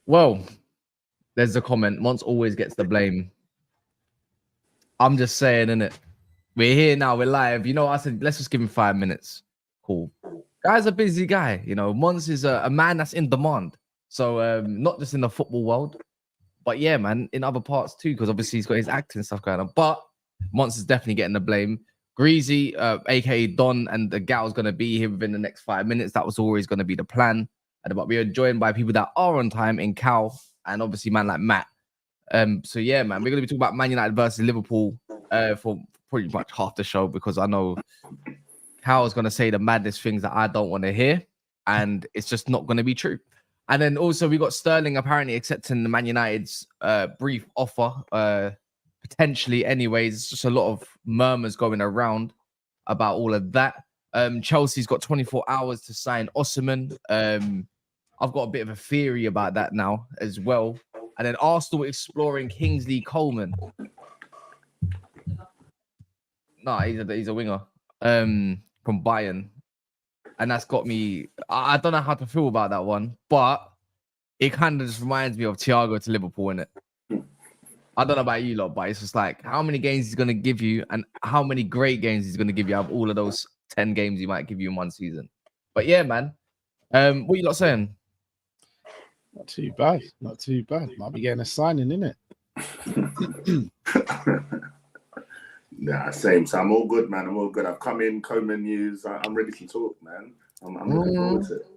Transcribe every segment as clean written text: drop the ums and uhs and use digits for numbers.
Well, there's a comment. Mons always gets the blame. I'm just saying, innit? We're here now. We're live. You know, I said, let's just give him 5 minutes. Cool. Guy's a busy guy. You know, Mons is a man that's in demand. So not just in the football world, but yeah, man, in other parts too, because obviously he's got his acting stuff going on. But Mons is definitely getting the blame. Greasy, aka Don, and the gal's going to be here within the next 5 minutes. That was always going to be the plan. But we are joined by people that are on time in Cal and obviously man like Matt. So yeah, man, we're going to be talking about Man United versus Liverpool for pretty much half the show, because I know Cal is going to say the madness things that I don't want to hear, and it's just not going to be true. And then also we got Sterling apparently accepting the Man United's brief offer, potentially anyways. It's just a lot of murmurs going around about all of that. Chelsea's got 24 hours to sign Osimhen. I've got a bit of a theory about that now as well. And then Arsenal exploring Kingsley Coman. No, he's a winger from Bayern. And that's got me... I don't know how to feel about that one, but it kind of just reminds me of Thiago to Liverpool, innit? I don't know about you lot, but it's just like how many games he's going to give you and how many great games he's going to give you out of all of those 10 games he might give you in one season. But yeah, man. What you lot saying? Not too bad. Not too bad. Might be getting a signing, innit? Nah, same. So I'm all good, man. I'm all good. I've come in, Coman news. I'm ready to talk, man. I'm looking forward to it.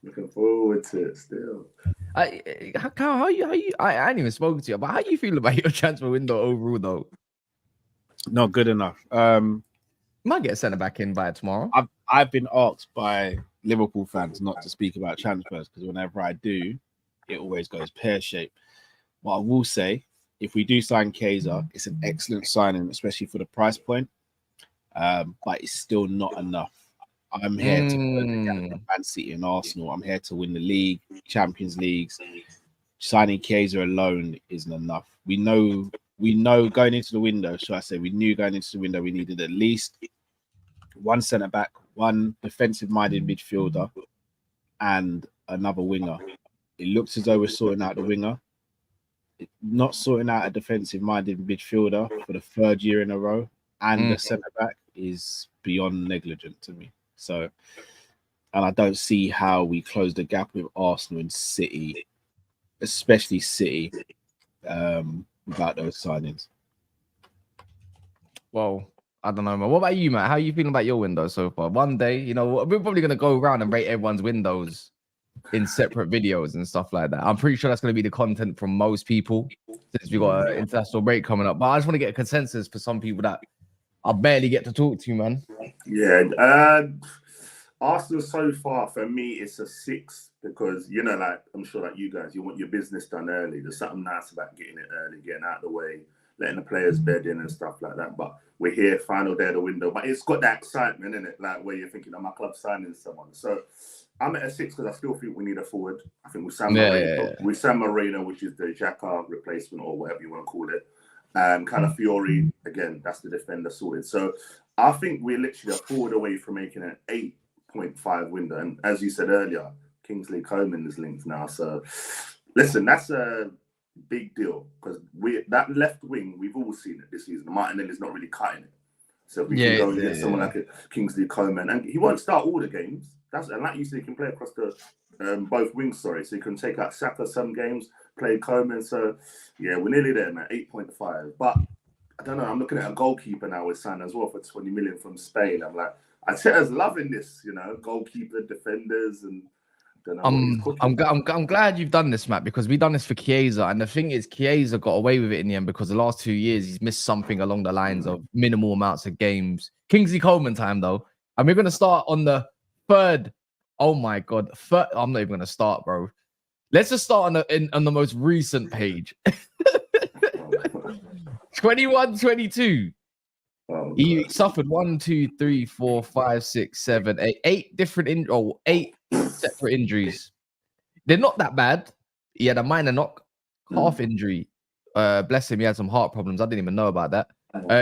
Looking forward to it still. How you? I ain't even spoken to you, but how you feel about your transfer window overall, though? Not good enough. Might get sent back in by tomorrow. I've been asked by Liverpool fans not to speak about transfers because whenever I do, it always goes pear-shaped. What I will say, if we do sign Kaiser, it's an excellent signing, especially for the price point. But it's still not enough. I'm here to win the Man City and Arsenal. I'm here to win the league, Champions Leagues. Signing Kaiser alone isn't enough. We know going into the window, we knew going into the window we needed at least one centre-back, one defensive-minded midfielder, and another winger. It looks as though we're sorting out the winger. Not sorting out a defensive-minded midfielder for the third year in a row, and the centre-back is beyond negligent to me. So, and I don't see how we close the gap with Arsenal and City, especially City, without those signings. Well, I don't know, man. What about you, Matt? How are you feeling about your window so far? One day, you know, we're probably going to go around and rate everyone's windows in separate videos and stuff like that. I'm pretty sure that's going to be the content from most people since we've got an international break coming up. But I just want to get a consensus for some people that I barely get to talk to, man. Yeah. Arsenal so far, for me, it's a 6 because, you know, like, I'm sure like you guys, you want your business done early. There's something nice about getting it early, getting out of the way, letting the players bed in and stuff like that. But we're here, final day of the window. But it's got that excitement in it, like where you're thinking, my club signing someone. So I'm at a 6 because I still think we need a forward. I think with San Marino, which is the Xhaka replacement or whatever you want to call it. Calafiori, again, that's the defender sorted. So I think we're literally a forward away from making an 8.5 window. And as you said earlier, Kingsley Coman is linked now. So listen, that's a big deal because that left wing, we've all seen it this season. Martinelli's not really cutting it. So if we can go and get someone like a Kingsley Coman, and he won't start all the games. And like you said, he can play across the both wings, so he can take out Saka some games, play Coman. So yeah, we're nearly there, man. 8.5. But I don't know, I'm looking at a goalkeeper now with signed as well for 20 million from Spain. I'm like, Arteta's loving this, you know, goalkeeper, defenders, and I'm glad you've done this, Matt, because we've done this for Chiesa, and the thing is, Chiesa got away with it in the end because the last 2 years he's missed something along the lines of minimal amounts of games. Kingsley Coman time though, and we're gonna start on the third. Oh my god, I'm not even gonna start, bro. Let's just start on the most recent page. 21-22. Oh, He God. suffered 1, 2, 3, 4, 5, 6, 7, 8, 8 separate injuries. They're not that bad. He had a minor knock, calf injury. Bless him, he had some heart problems. I didn't even know about that.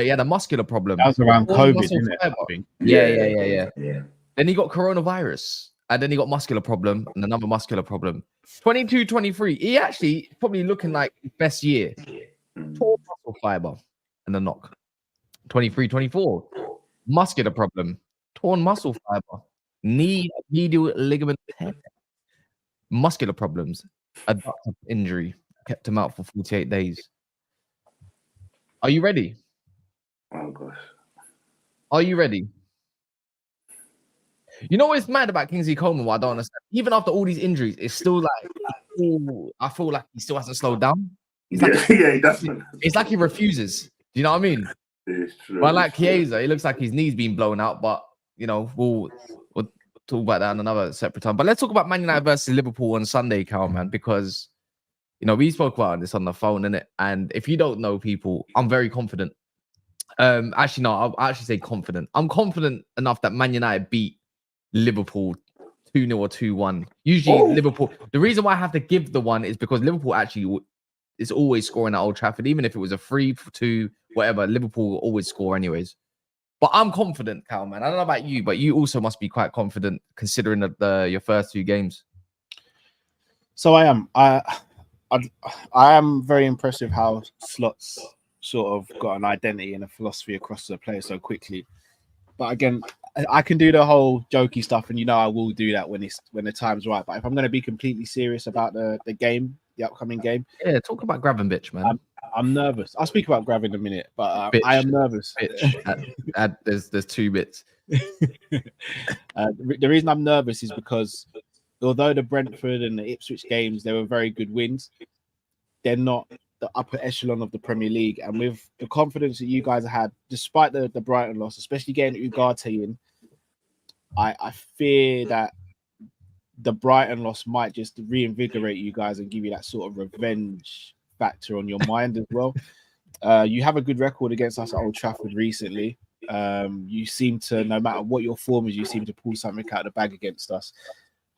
He had a muscular problem. That was around Torn COVID, muscle isn't it? fiber. I think. Yeah. Then he got coronavirus. And then he got muscular problem and another muscular problem. 22, 23. He actually probably looking like his best year. Torn muscle fiber and a knock. 23, 24. Muscular problem. Torn muscle fiber. Knee medial ligament tear. Muscular problems. Adductor injury. Kept him out for 48 days. Are you ready? Oh, gosh. Are you ready? You know what's mad about Kingsley Coman? What I don't understand. Even after all these injuries, it's still like, I feel like he still hasn't slowed down. It's like, He doesn't. It's like he refuses. Do you know what I mean? It's true. But like Chiesa, it looks like his knee's been blown out. But you know, we'll talk about that on another separate time. But let's talk about Man United versus Liverpool on Sunday, Cal, man, because you know we spoke about this on the phone, innit? And if you don't know, people, I'm very confident. Actually, no, I'll actually say confident. I'm confident enough that Man United beat Liverpool 2-0 or 2-1. Usually Liverpool. The reason why I have to give the one is because Liverpool actually is always scoring at Old Trafford, even if it was a 3-2, whatever. Liverpool will always score anyways. But I'm confident, Cal, man. I don't know about you, but you also must be quite confident considering your first 2 games. So I am. I am very impressed with how Slot's sort of got an identity and a philosophy across the players so quickly. But again, I can do the whole jokey stuff, and you know I will do that when the time's right. But if I'm going to be completely serious about the game, the upcoming game, yeah, talk about Gravenberch, man. I'm nervous. I'll speak about Grav in a minute, but Bitch. I am nervous. There's 2 bits. The reason I'm nervous is because although the Brentford and the Ipswich games, they were very good wins, they're not the upper echelon of the Premier League. And with the confidence that you guys had, despite the Brighton loss, especially getting Ugarte in, I fear that the Brighton loss might just reinvigorate you guys and give you that sort of revenge factor on your mind as well. You have a good record against us at Old Trafford recently. You seem to, no matter what your form is, you seem to pull something out of the bag against us.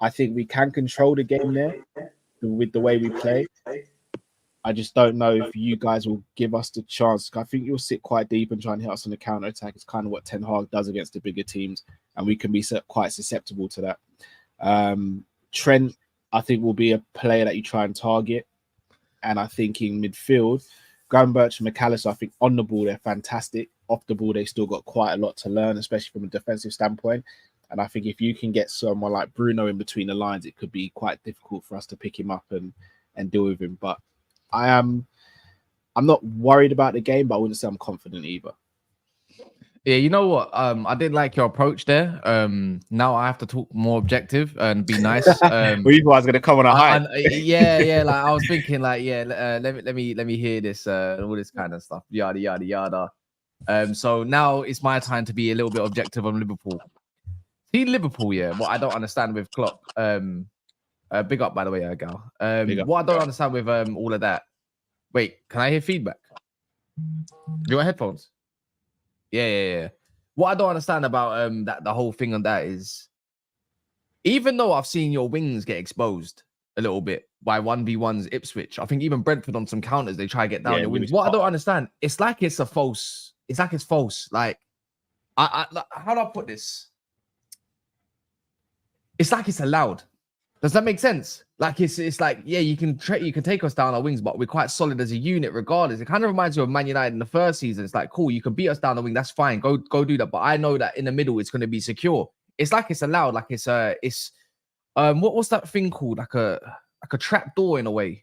I think we can control the game there with the way we play. I just don't know if you guys will give us the chance. I think you'll sit quite deep and try and hit us on the counter attack. It's kind of what Ten Hag does against the bigger teams, and we can be quite susceptible to that. Trent, I think, will be a player that you try and target. And I think in midfield, Gravenberch and McAllister, I think on the ball, they're fantastic. Off the ball, they still got quite a lot to learn, especially from a defensive standpoint. And I think if you can get someone like Bruno in between the lines, it could be quite difficult for us to pick him up and deal with him. But I'm not worried about the game, but I wouldn't say I'm confident either. Yeah, you know what? I did like your approach there. Now I have to talk more objective and be nice. Well, you guys gonna come on a high. Yeah. Like I was thinking, like, let me hear this, all this kind of stuff, yada yada yada. So now it's my time to be a little bit objective on Liverpool. See Liverpool, yeah. What I don't understand with Klopp. Big up, by the way, Gal. What I don't understand with all of that. Wait, can I hear feedback? You got headphones? Yeah. What I don't understand about that the whole thing on that is, even though I've seen your wings get exposed a little bit by 1v1's Ipswich, I think even Brentford on some counters they try to get down your wings. What I don't understand, it's like it's false. Like how do I put this? It's like it's allowed. Does that make sense? Like it's like, yeah, you can take us down our wings, but we're quite solid as a unit regardless. It kind of reminds you of Man United in the first season. It's like, cool, you can beat us down the wing, that's fine. Go do that. But I know that in the middle it's going to be secure. It's like it's allowed, like it's what's that thing called? Like a trap door in a way.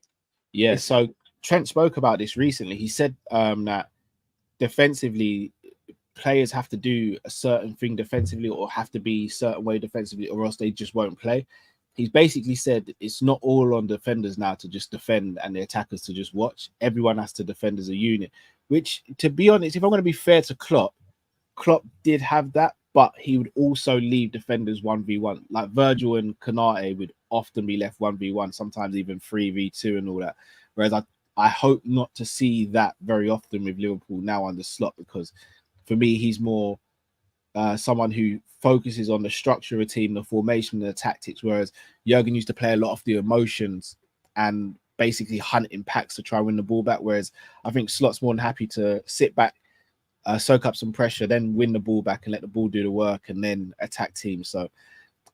Yeah, so Trent spoke about this recently. He said that defensively, players have to do a certain thing defensively or have to be a certain way defensively or else they just won't play. He's basically said it's not all on defenders now to just defend and the attackers to just watch. Everyone has to defend as a unit, which, to be honest, if I'm going to be fair to Klopp did have that, but he would also leave defenders 1v1. Like Virgil and Konate would often be left 1v1, sometimes even 3v2 and all that. Whereas I hope not to see that very often with Liverpool now under Slot, because for me, he's more someone who focuses on the structure of a team, the formation, and the tactics, whereas Jurgen used to play a lot of the emotions and basically hunt in packs to try and win the ball back, whereas I think Slot's more than happy to sit back, soak up some pressure, then win the ball back and let the ball do the work and then attack teams. So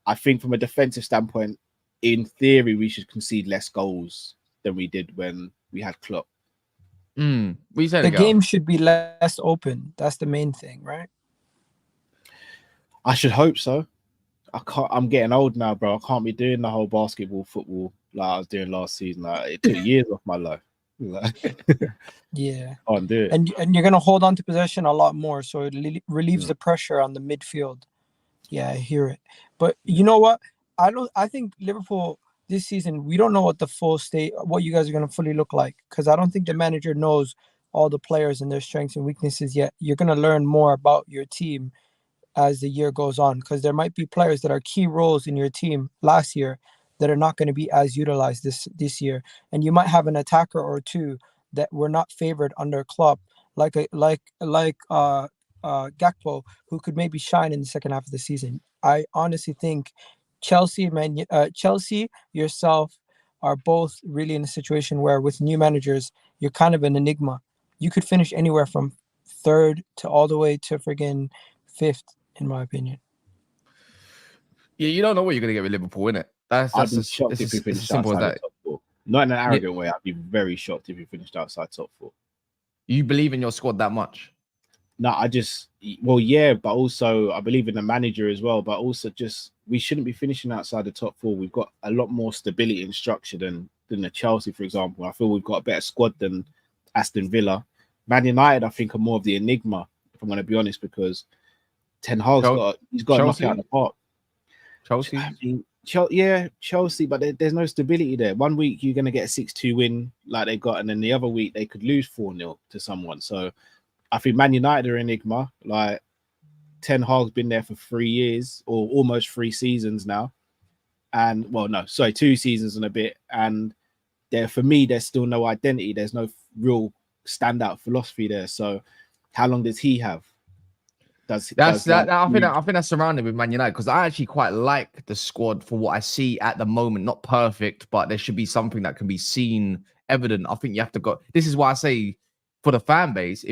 I think from a defensive standpoint, in theory, we should concede less goals than we did when we had Klopp. What you saying, The Gal? game should be less open. That's the main thing, right? I should hope so. I'm getting old now, bro. I can't be doing the whole basketball, football like I was doing last season. Like, it took years off my life. Yeah. Can't do it. And you're gonna hold on to possession a lot more, so it relieves the pressure on the midfield. Yeah, I hear it. But you know what? I think Liverpool this season, we don't know what the full state, what you guys are gonna fully look like, because I don't think the manager knows all the players and their strengths and weaknesses yet. You're gonna learn more about your team as the year goes on, because there might be players that are key roles in your team last year that are not going to be as utilized this year, and you might have an attacker or two that were not favored under Klopp, like Gakpo, who could maybe shine in the second half of the season. I honestly think Chelsea, yourself are both really in a situation where with new managers, you're kind of an enigma. You could finish anywhere from third to all the way to friggin' fifth, in my opinion. Yeah, you don't know what you're gonna get with Liverpool, innit? I'd be shocked if we it's finished as simple as outside that. the top four. Not in an arrogant way. I'd be very shocked if we finished outside top four. You believe in your squad that much? No, yeah, but also I believe in the manager as well. But also, just we shouldn't be finishing outside the top four. We've got a lot more stability and structure than the Chelsea, for example. I feel we've got a better squad than Aston Villa. Man United, I think, are more of the enigma, if I'm going to be honest, because Ten Hag's got to knock it out of the park. Chelsea, I mean, Chelsea, but there's no stability there. One week you're going to get a 6-2 win like they got, and then the other week they could lose 4-0 to someone. So I think Man United are enigma. Like Ten Hag's been there for 3 years or almost 3 seasons now, and 2 seasons and a bit. And for me, there's still no identity. There's no real standout philosophy there. So how long does he have? I think that's surrounded with Man United, because I actually quite like the squad for what I see at the moment. Not perfect, but there should be something that can be seen, evident. I think you have to go. This is why I say for the fan base,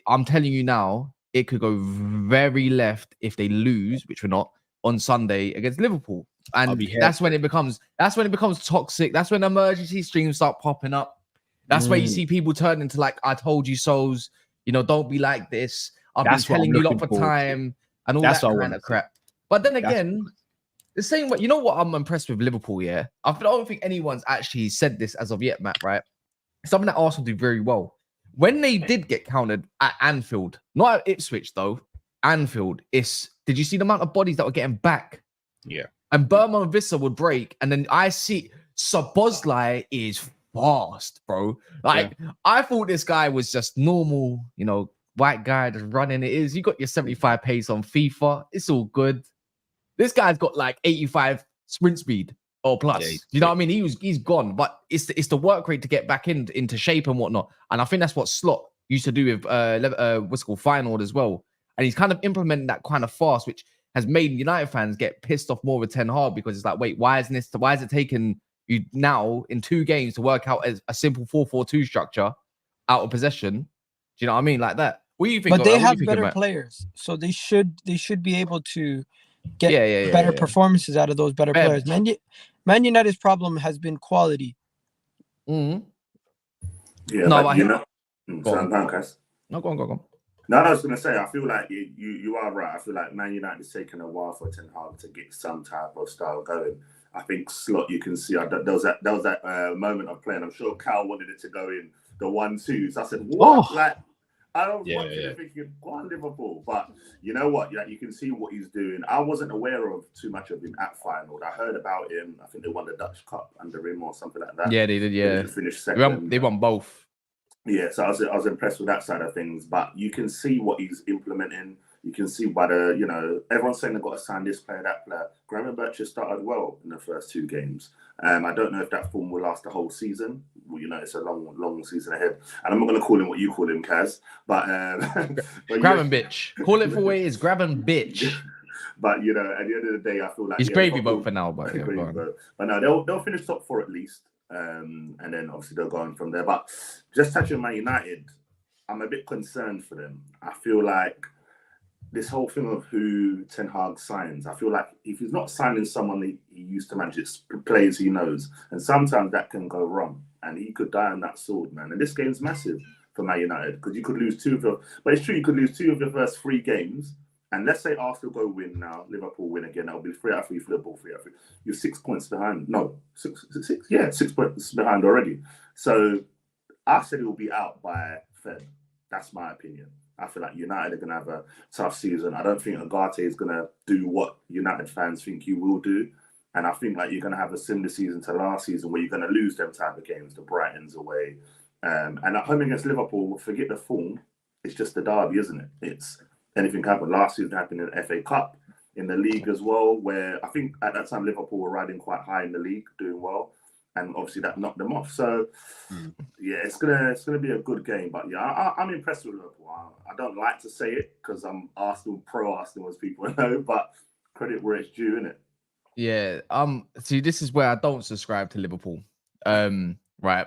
I'm telling you now, it could go very left if they lose, which we're not, on Sunday against Liverpool, and that's when it becomes toxic. That's when emergency streams start popping up. That's where you see people turn into like, "I told you so's," don't be like this. I've been telling you a lot for time and all that kind of crap. But then again, the same way, you know what I'm impressed with Liverpool, yeah? I don't think anyone's actually said this as of yet, Matt, right? Something that Arsenal do very well. When they did get countered at Anfield, not at Ipswich though, Anfield, did you see the amount of bodies that were getting back? Yeah. And Burma and Vissa would break, and then I see Szoboszlai is fast, bro. I thought this guy was just normal, white guy just running. You got your 75 pace on FIFA. It's all good. This guy's got like 85 sprint speed or plus. Yeah, you know what I mean? He's gone, but it's the work rate to get back into shape and whatnot. And I think that's what Slot used to do with what's called Feyenoord as well. And he's kind of implementing that kind of fast, which has made United fans get pissed off more with Ten Hag, because it's like, wait, why is it taking you now in 2 games to work out as a simple 4-4-2 structure out of possession? Do you know what I mean? Like that. What do you think? But they have better players, so they should be able to get better performances out of those better players. Man United's problem has been quality. Yeah, no, but go on. Go on. No, I was going to say, I feel like you are right. I feel like Man United has taken a while for Ten Hag to get some type of style going. I think Slot, you can see there was that moment of playing. I'm sure Cal wanted it to go in the 1-2s. I said, what? I don't want you thinking, go on Liverpool. But you know what? You can see what he's doing. I wasn't aware of too much of him at Feyenoord. I heard about him. I think they won the Dutch Cup under him or something like that. Yeah, they did. Yeah, they finished second. They won both. Yeah, so I was impressed with that side of things. But you can see what he's implementing. You can see by everyone's saying they've got to sign this player, that player. Graham Birch has started well in the first 2 games. I don't know if that form will last the whole season. well, you know, it's a long season ahead. And I'm not going to call him what you call him, Kaz, but grab and bitch. Call it for what it is. Grab and bitch. But you know, at the end of the day, I feel like He's gravy boat for now, but yeah, gravy boat. But no, they'll finish top 4 at least, and then obviously they'll go on from there. But just touching Man United, I'm a bit concerned for them. I feel like this whole thing of who Ten Hag signs, I feel like if he's not signing someone he used to manage, it's players he knows, and sometimes that can go wrong, and he could die on that sword, man. And this game's massive for Man United because you could lose 2 of your, but it's true you could lose 2 of your first 3 games. And let's say Arsenal go win now, Liverpool win again. That'll be 3 out of 3 for Liverpool, 3 out of 3. You're 6 points behind. No, 6. Yeah, 6 points behind already. So I said it will be out by Feb. That's my opinion. I feel like United are going to have a tough season. I don't think Agate is going to do what United fans think he will do. And I think like you're going to have a similar season to last season where you're going to lose them type of games, the Brightons away. And at home against Liverpool, forget the form. It's just the derby, isn't it? It's anything happened. Last season happened in the FA Cup, in the league as well, where I think at that time Liverpool were riding quite high in the league, doing well. And obviously that knocked them off. So yeah, it's gonna be a good game. But yeah, I'm impressed with Liverpool. I don't like to say it because I'm pro Arsenal, as people know, but credit where it's due, innit? Yeah. See, this is where I don't subscribe to Liverpool. Right.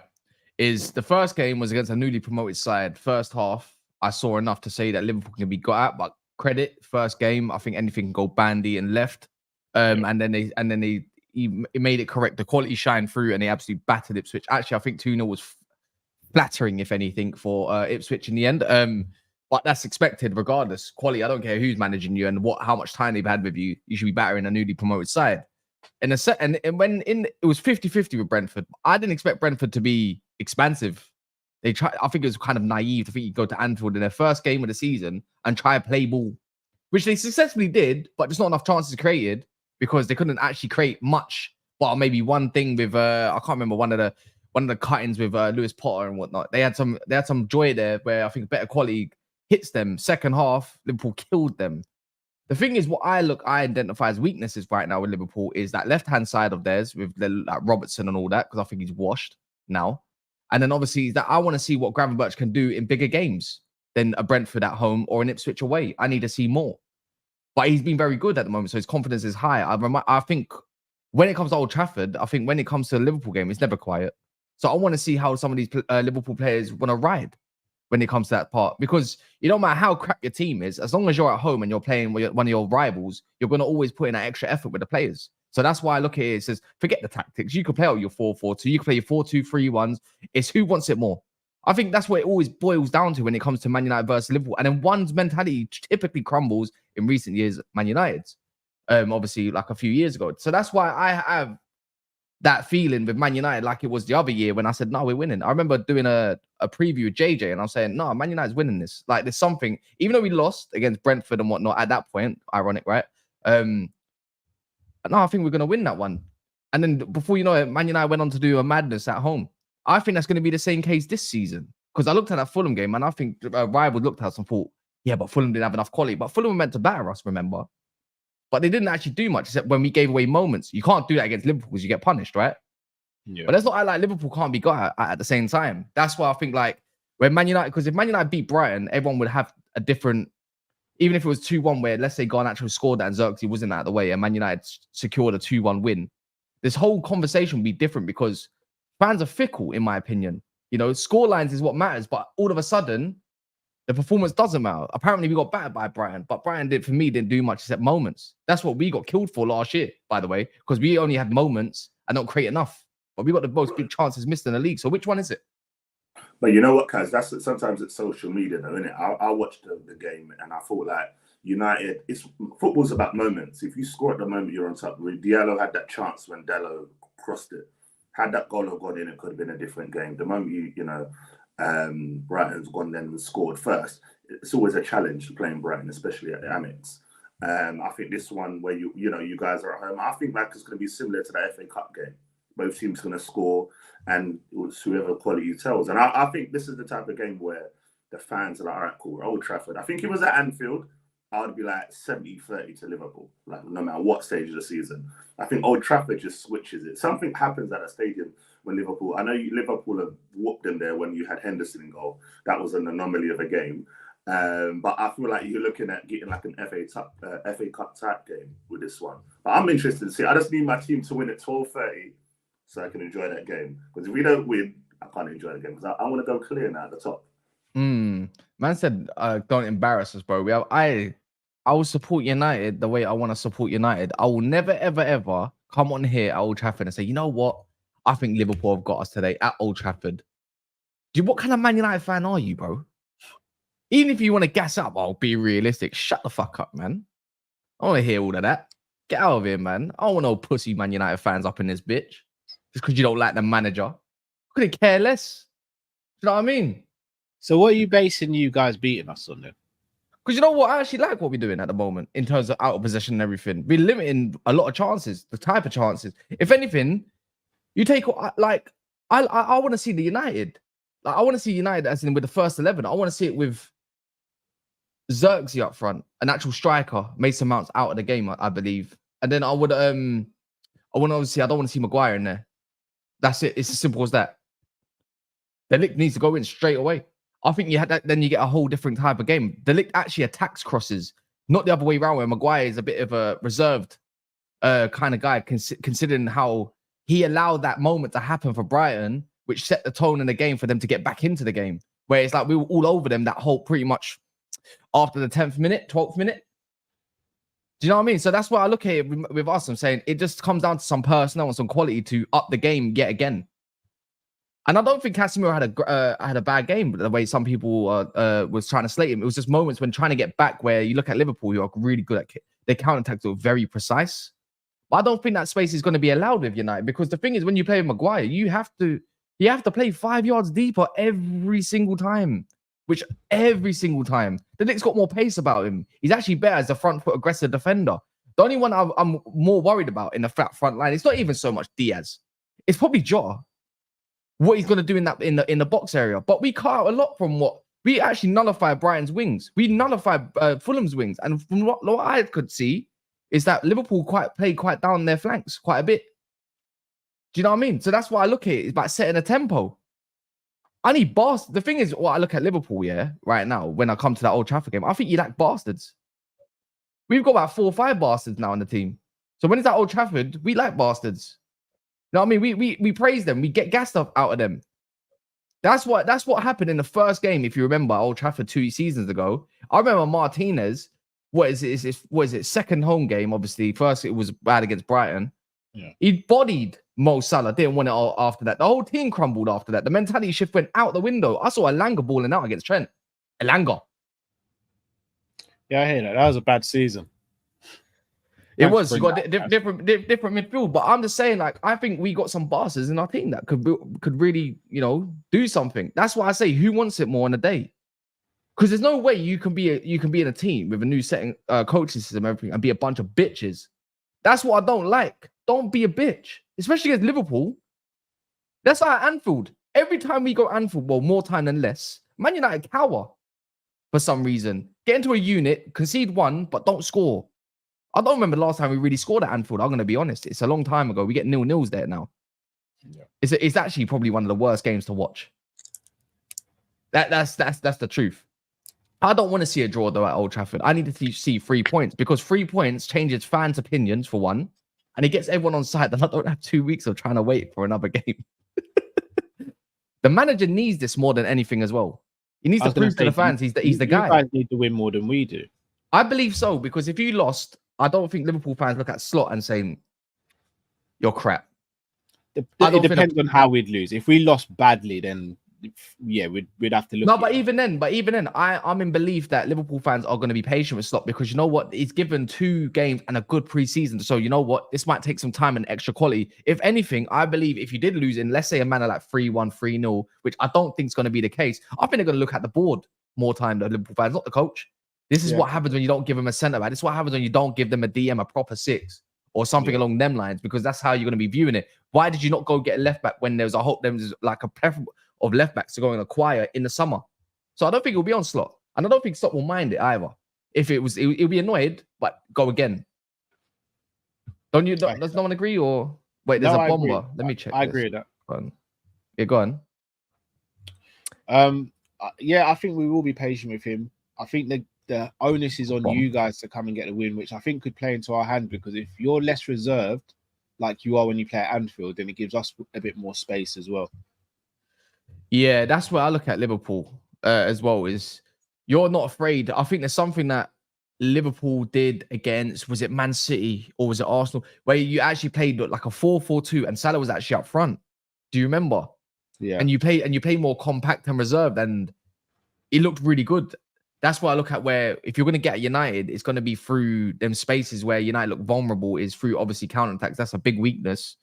Is the first game was against a newly promoted side. First half, I saw enough to say that Liverpool can be got at, but credit first game, I think anything can go bandy and left. And then he made it correct. The quality shined through and they absolutely battered Ipswich. Actually, I think 2-0 was flattering, if anything, for Ipswich in the end. But that's expected regardless. Quality, I don't care who's managing you and how much time they've had with you. You should be battering a newly promoted side. And when it was 50-50 with Brentford, I didn't expect Brentford to be expansive. I think it was kind of naive to think you'd go to Anfield in their first game of the season and try to play ball, which they successfully did, but just not enough chances created because they couldn't actually create much. But maybe one thing with I can't remember one of the cut-ins with Lewis Potter and whatnot. They had some joy there where I think better quality hits them. Second half, Liverpool killed them. The thing is, what I identify as weaknesses right now with Liverpool is that left-hand side of theirs with Robertson and all that, because I think he's washed now. And then obviously that I want to see what Gravenberch can do in bigger games than a Brentford at home or an Ipswich away. I need to see more. But he's been very good at the moment, so his confidence is high. I think when it comes to Old Trafford, I think when it comes to the Liverpool game, it's never quiet. So I want to see how some of these Liverpool players want to ride when it comes to that part. Because it don't matter how crap your team is, as long as you're at home and you're playing with one of your rivals, you're going to always put in that extra effort with the players. So that's why I look at it. It says, forget the tactics. You can play out your 4-4-2. You can play your 4-2-3-1s. It's who wants it more. I think that's what it always boils down to when it comes to Man United versus Liverpool. And then one's mentality typically crumbles in recent years, Man United's. Obviously, like a few years ago. So that's why I have that feeling with Man United like it was the other year when I said, no, we're winning. I remember doing a preview with JJ and I was saying, no, Man United's winning this. Like there's something, even though we lost against Brentford and whatnot at that point, ironic, right? No, I think we're going to win that one. And then before you know it, Man United went on to do a madness at home. I think that's going to be the same case this season. Because I looked at that Fulham game and I think rivals looked at us and thought, yeah, but Fulham didn't have enough quality. But Fulham were meant to batter us, remember? But they didn't actually do much except when we gave away moments. You can't do that against Liverpool because you get punished, right? Yeah. But that's not like Liverpool can't be got at the same time. That's why I think like when Man United, because if Man United beat Brighton, everyone would have a different, even if it was 2-1 where let's say Garnacho scored that and Xerxes wasn't out of the way and Man United secured a 2-1 win, this whole conversation would be different because fans are fickle, in my opinion. You know, scorelines is what matters, but all of a sudden, the performance doesn't matter. Apparently, we got battered by Brighton, but Brighton didn't do much except moments. That's what we got killed for last year, by the way, because we only had moments and don't create enough. But we got the most big chances missed in the league. So which one is it? But you know what, Kaz? That's sometimes it's social media, though, isn't it? I watched the game and I thought like United. Football's about moments. If you score at the moment, you're on top. Diallo had that chance when Dello crossed it. Had that goal gone in, it could have been a different game. The moment Brighton's gone then and scored first, it's always a challenge playing Brighton, especially at the Amex. I think this one where you guys are at home, I think like it's going to be similar to the FA Cup game. Both teams going to score, and it's whoever quality tells. And I think this is the type of game where the fans are like, all right, cool, Old Trafford. I think if it was at Anfield, I would be like 70-30 to Liverpool, like no matter what stage of the season. I think Old Trafford just switches it. Something happens at a stadium when Liverpool. I know Liverpool have whooped them there when you had Henderson in goal. That was an anomaly of a game. But I feel like you're looking at getting like an FA Cup type game with this one. But I'm interested to see. I just need my team to win at 12:30 so I can enjoy that game. Because if we don't win, I can't enjoy the game because I want to go clear now at the top. Man said, "Don't embarrass us, bro." I will support United the way I want to support United. I will never, ever, ever come on here at Old Trafford and say, you know what? I think Liverpool have got us today at Old Trafford. Dude, what kind of Man United fan are you, bro? Even if you want to gas up, I'll be realistic. Shut the fuck up, man. I don't want to hear all of that. Get out of here, man. I don't want no pussy Man United fans up in this bitch. Just because you don't like the manager. Couldn't care less. You know what I mean? So what are you basing you guys beating us on then? Because you know what? I actually like what we're doing at the moment in terms of out of possession and everything. We're limiting a lot of chances, the type of chances. If anything, you take like I want to see the United. Like, I want to see United as in with the first 11. I want to see it with Xerxes up front, an actual striker. Mason Mount's out of the game, I believe. And then I want to obviously I don't want to see Maguire in there. That's it. It's as simple as that. De Ligt needs to go in straight away. I think you had that, then you get a whole different type of game. De Ligt actually attacks crosses, not the other way around where Maguire is a bit of a reserved kind of guy, considering how he allowed that moment to happen for Brighton, which set the tone in the game for them to get back into the game. Where it's like we were all over them that whole pretty much after the 10th minute, 12th minute. Do you know what I mean? So that's why I look at it with us. I'm saying it just comes down to some personnel and some quality to up the game yet again. And I don't think Casemiro had a bad game, the way some people was trying to slate him. It was just moments when trying to get back where you look at Liverpool, who are really good at their counter-attacks are very precise. But I don't think that space is going to be allowed with United because the thing is, when you play with Maguire, you have to play 5 yards deeper every single time. Which every single time, the Light's got more pace about him. He's actually better as a front foot aggressive defender. The only one I'm more worried about in the front line, it's not even so much Diaz. It's probably Jota. What he's going to do in the box area. But we cut out a lot from what we actually nullified Brighton's wings. We nullified Fulham's wings. And from what I could see is that Liverpool played quite down their flanks quite a bit. Do you know what I mean? So that's why I look at it. It's about setting a tempo. I need bastards. The thing is, what I look at Liverpool, right now, when I come to that Old Trafford game, I think you lack bastards. We've got about 4 or 5 bastards now in the team. So when it's at Old Trafford, we like bastards. You know what I mean? We praise them. We get gas stuff out of them. That's what happened in the first game. If you remember Old Trafford 2 seasons ago, I remember Martinez. What is it? Second home game, obviously. First, it was bad against Brighton. Yeah. He bodied Mo Salah. Didn't want it all after that. The whole team crumbled after that. The mentality shift went out the window. I saw Elanga balling out against Trent. Elanga. Yeah, I hear that. That was a bad season. It was. You got different midfield, but I'm just saying, like, I think we got some bastards in our team that could really, do something. That's why I say, who wants it more on a day? Because there's no way you can be in a team with a new setting, coaching system, everything, and be a bunch of bitches. That's what I don't like. Don't be a bitch, especially against Liverpool. That's like Anfield. Every time we go Anfield, well, more time than less, Man United cower for some reason. Get into a unit, concede 1, but don't score. I don't remember the last time we really scored at Anfield. I'm going to be honest. It's a long time ago. We get 0-0s there now. Yeah. It's actually probably one of the worst games to watch. That's the truth. I don't want to see a draw though at Old Trafford. I need to see 3 points because 3 points changes fans' opinions for one, and it gets everyone on side that I don't have 2 weeks of trying to wait for another game. The manager needs this more than anything as well. He needs to prove to the fans he's the guy. You guys need to win more than we do. I believe so because if you lost, I don't think Liverpool fans look at Slot and saying you're crap. It depends on how we'd lose. If we lost badly, then yeah, we'd have to look. No, but even then, I'm in belief that Liverpool fans are going to be patient with Slot because you know what? He's given 2 games and a good preseason. So you know what? This might take some time and extra quality. If anything, I believe if you did lose in, let's say a manner like 3-1, 3-0, which I don't think is going to be the case, I think they're going to look at the board more time than Liverpool fans, not the coach. This is what happens when you don't give them a centre back. This is what happens when you don't give them a DM, a proper 6 or something along them lines, because that's how you're going to be viewing it. Why did you not go get a left back when there was like a plethora of left backs to go and acquire in the summer? So I don't think it'll be on Slot. And I don't think Slot will mind it either. If it was, he'll be annoyed, but go again. Does no one agree? Or wait, there's a bomber. Let me check. I agree with that. Go on. Yeah, go on. Yeah, I think we will be patient with him. I think the onus is on you guys to come and get the win, which I think could play into our hand, because if you're less reserved, like you are when you play at Anfield, then it gives us a bit more space as well. Yeah, that's where I look at Liverpool as well. Is you're not afraid. I think there's something that Liverpool did against, was it Man City or was it Arsenal, where you actually played like a 4-4-2 and Salah was actually up front. Do you remember? Yeah. And you play more compact and reserved, and it looked really good. That's why I look at where if you're going to get at United, it's going to be through them spaces where United look vulnerable, is through obviously counterattacks. That's a big weakness.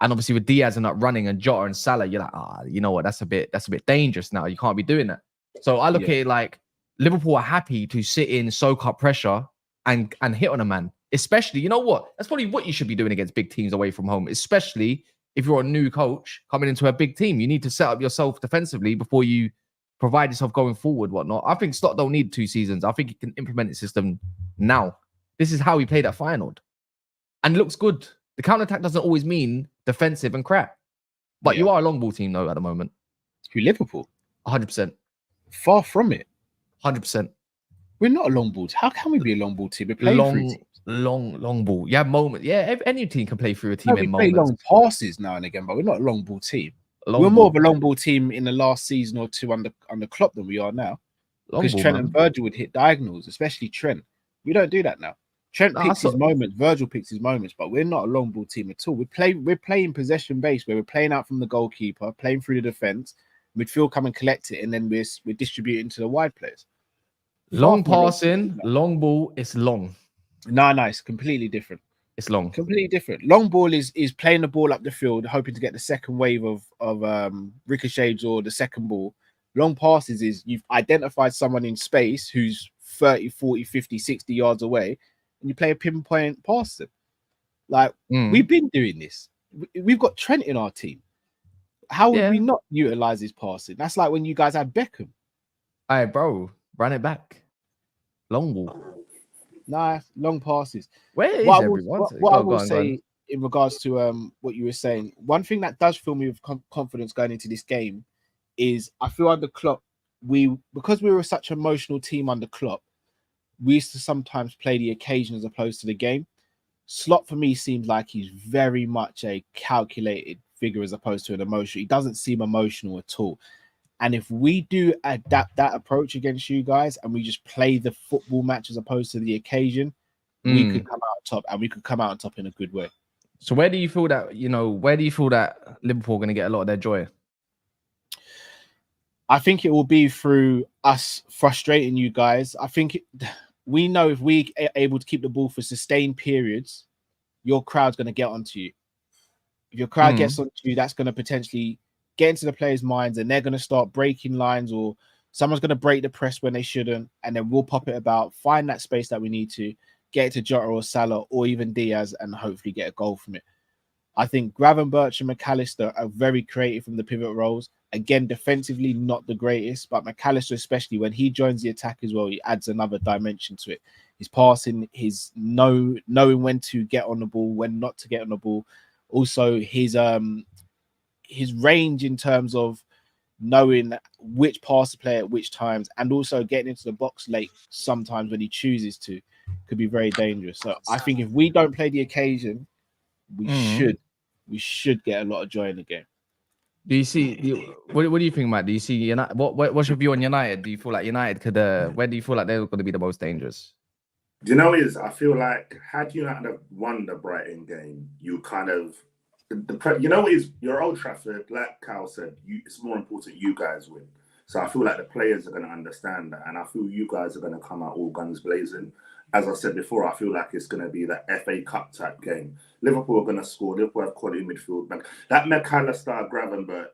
And obviously with Diaz and not running and Jota and Salah, you're like, you know what? That's a bit dangerous now. You can't be doing that. So I look at it like Liverpool are happy to sit in, soak up pressure and hit on a man. Especially, you know what? That's probably what you should be doing against big teams away from home, especially if you're a new coach coming into a big team. You need to set up yourself defensively before you provide yourself going forward, whatnot. I think Slot don't need 2 seasons. I think he can implement his system now. This is how he played at Feyenoord. And it looks good. The counter-attack doesn't always mean defensive and crap. But you are a long ball team, though, at the moment. Who, Liverpool? 100%. Far from it. 100%. We're not a long ball. How can we be a long ball team? We're playing through teams. Long ball. You have moments. Yeah, any team can play through a team in play moments. long passes now and again, but we're not a long ball team. We're more of a long ball team in the last season or two under Klopp than we are now. Because Trent and Virgil would hit diagonals, especially Trent. We don't do that now. Trent picks his moments, Virgil picks his moments, but we're not a long ball team at all. We're playing possession based, where we're playing out from the goalkeeper, playing through the defense, midfield come and collect it, and then we're distributing to the wide players. Long passing, long ball, it's long. No, it's completely different. It's long. Completely different. Long ball is playing the ball up the field, hoping to get the second wave of ricochets or the second ball. Long passes is you've identified someone in space who's 30, 40, 50, 60 yards away, and you play a pinpoint pass them. Like, we've been doing this. We've got Trent in our team. How would we not utilize his passing? That's like when you guys had Beckham. Hey, bro, run it back. Long ball. Nah, long passes. Where is everyone? What I will say in regards to what you were saying, one thing that does fill me with confidence going into this game is I feel under Klopp, because we were such an emotional team under Klopp, we used to sometimes play the occasion as opposed to the game. Slot for me seems like he's very much a calculated figure as opposed to an emotional. He doesn't seem emotional at all. And if we do adapt that approach against you guys and we just play the football match as opposed to the occasion, we could come out on top, and we could come out on top in a good way. So where do you feel that Liverpool are going to get a lot of their joy? I think it will be through us frustrating you guys. I think we know if we are able to keep the ball for sustained periods, your crowd's going to get onto you. If your crowd gets onto you, that's going to potentially get into the players' minds, and they're going to start breaking lines, or someone's going to break the press when they shouldn't, and then we'll pop it about, find that space that we need to, get it to Jota or Salah or even Diaz, and hopefully get a goal from it. I think Gravenberch and McAllister are very creative from the pivot roles. Again, defensively, not the greatest, but McAllister, especially when he joins the attack as well, he adds another dimension to it. His passing, his knowing when to get on the ball, when not to get on the ball. Also, his range in terms of knowing which pass to play at which times, and also getting into the box late sometimes when he chooses to, could be very dangerous. So I think if we don't play the occasion, we should get a lot of joy in the game. Do you see? What do you think, Matt? Do you see United? What's your view on United? Do you feel like United could? Where do you feel like they're going to be the most dangerous? Do you know what it is? I feel like had United have won the Brighton game, you kind of you know what it is? You're Old Trafford, like Kyle said. It's more important you guys win. So I feel like the players are going to understand that, and I feel you guys are going to come out all guns blazing. As I said before, I feel like it's going to be that FA Cup type game. Liverpool are going to score. Liverpool have quality midfield. That McAllister, Gravenberch,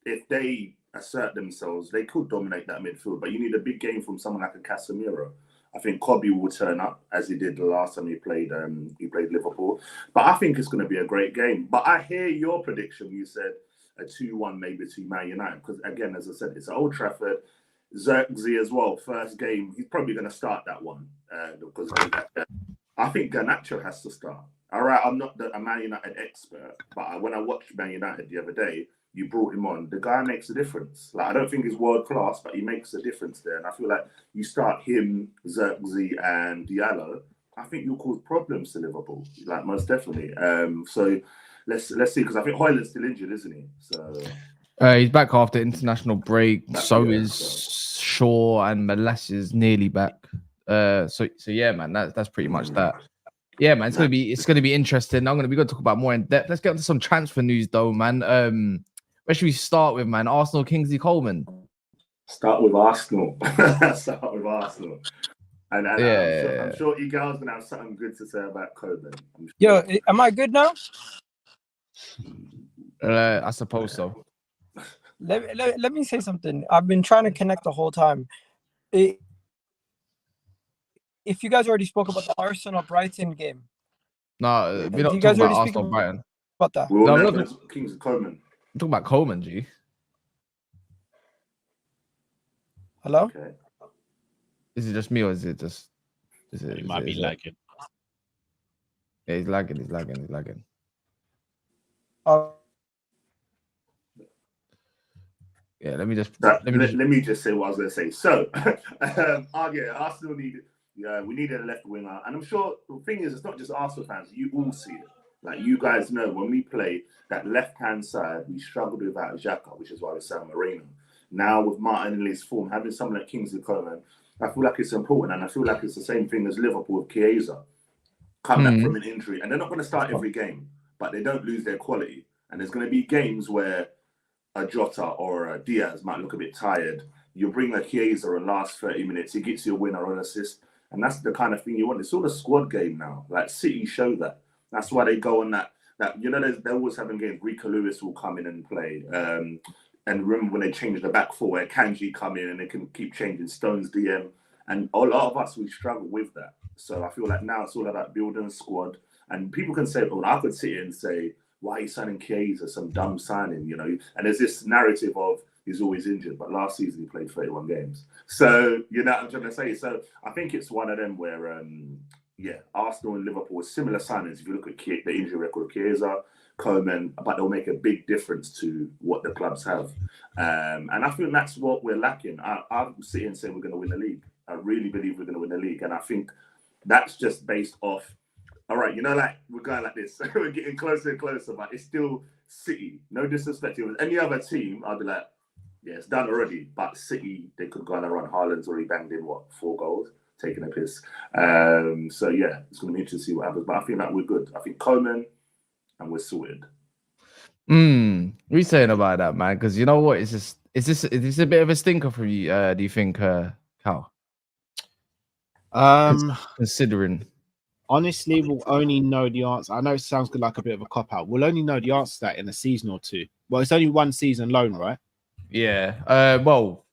if they assert themselves, they could dominate that midfield. But you need a big game from someone like a Casemiro. I think Kobe will turn up as he did the last time he played Liverpool. But I think it's going to be a great game. But I hear your prediction. You said a 2-1 maybe to Man United. Because again, as I said, it's at Old Trafford. Xerxes as well, first game, he's probably going to start that one because I think Garnacho has to start. All right, I'm not a Man United expert, but when I watched Man United the other day, you brought him on. The guy makes a difference. Like, I don't think he's world class, but he makes a difference there. And I feel like you start him, Xerxes, and Diallo, I think you'll cause problems to Liverpool. Like, most definitely. So let's see, because I think Højlund's still injured, isn't he? So he's back after international break. So yeah, is Shaw, and Malas is nearly back. So yeah, man, that's pretty much that. Yeah, man, it's gonna be interesting. We're gonna talk about more in depth. Let's get into some transfer news, though, man. Where should we start with, man? Arsenal, Kingsley Coman. Start with Arsenal. Start with Arsenal. And Yeah. I'm sure you guys gonna have something good to say about Coman. Sure. Yo, am I good now? I suppose so. Let me say something. I've been trying to connect the whole time. If you guys already spoke about the Arsenal Brighton game, No, we're do not you guys talking about already speak Arsenal Brighton. about that? We're No, all we're about Kings of Coman. I'm talking about Coman, G. Hello? Okay. Is it just me, or is it just? It might be lagging. Yeah, he's lagging. Yeah, let me just say what I was going to say. So, Arsenal needed. Yeah, we needed a left winger, and I'm sure the thing is, it's not just Arsenal fans. You all see it. Like, you guys know, when we play that left-hand side, we struggled without Xhaka, which is why we signed Moreno. Now with Martinelli's form, having someone like Kingsley Coman, I feel like it's important, and I feel like it's the same thing as Liverpool with Chiesa. Come back from an injury, and they're not going to start every game, but they don't lose their quality. And there's going to be games where a Jota or a Diaz might look a bit tired. You bring a Chiesa in the last 30 minutes, he gets you a winner or an assist, and that's the kind of thing you want. It's all a squad game now. Like, City show that. That's why they go on that you know, they're always having games. Rico Lewis will come in and play. And remember when they changed the back four, where Kanji come in and they can keep changing Stones DM. And a lot of us, we struggle with that. So I feel like now it's all about building a squad. And people can say, oh, I could sit here and say, why are you signing Chiesa, some dumb signing, you know? And there's this narrative of he's always injured, but last season he played 31 games. So, you know what I'm trying to say? So I think it's one of them where, Arsenal and Liverpool were similar signings. If you look at the injury record of Chiesa, Coman, but they'll make a big difference to what the clubs have. And I think that's what we're lacking. I'm sitting and saying we're going to win the league. I really believe we're going to win the league. And I think that's just based off, all right, you know, like, we're going like this. We're getting closer and closer, but it's still City. No disrespect. If it was any other team, I'd be like, yeah, it's done already. But City, they could go on a run. Haaland's already banged in, 4 goals? Taking a piss. So, yeah, it's going to be interesting to see what happens. But I feel like we're good. I think Coman, and we're sorted. What are you saying about that, man? Because you know what? Is this a bit of a stinker for you? Do you think, Cal? Considering, honestly, we'll only know the answer. I know it sounds like a bit of a cop out. We'll only know the answer to that in a season or two. Well, it's only 1 season loan, right? Yeah. I don't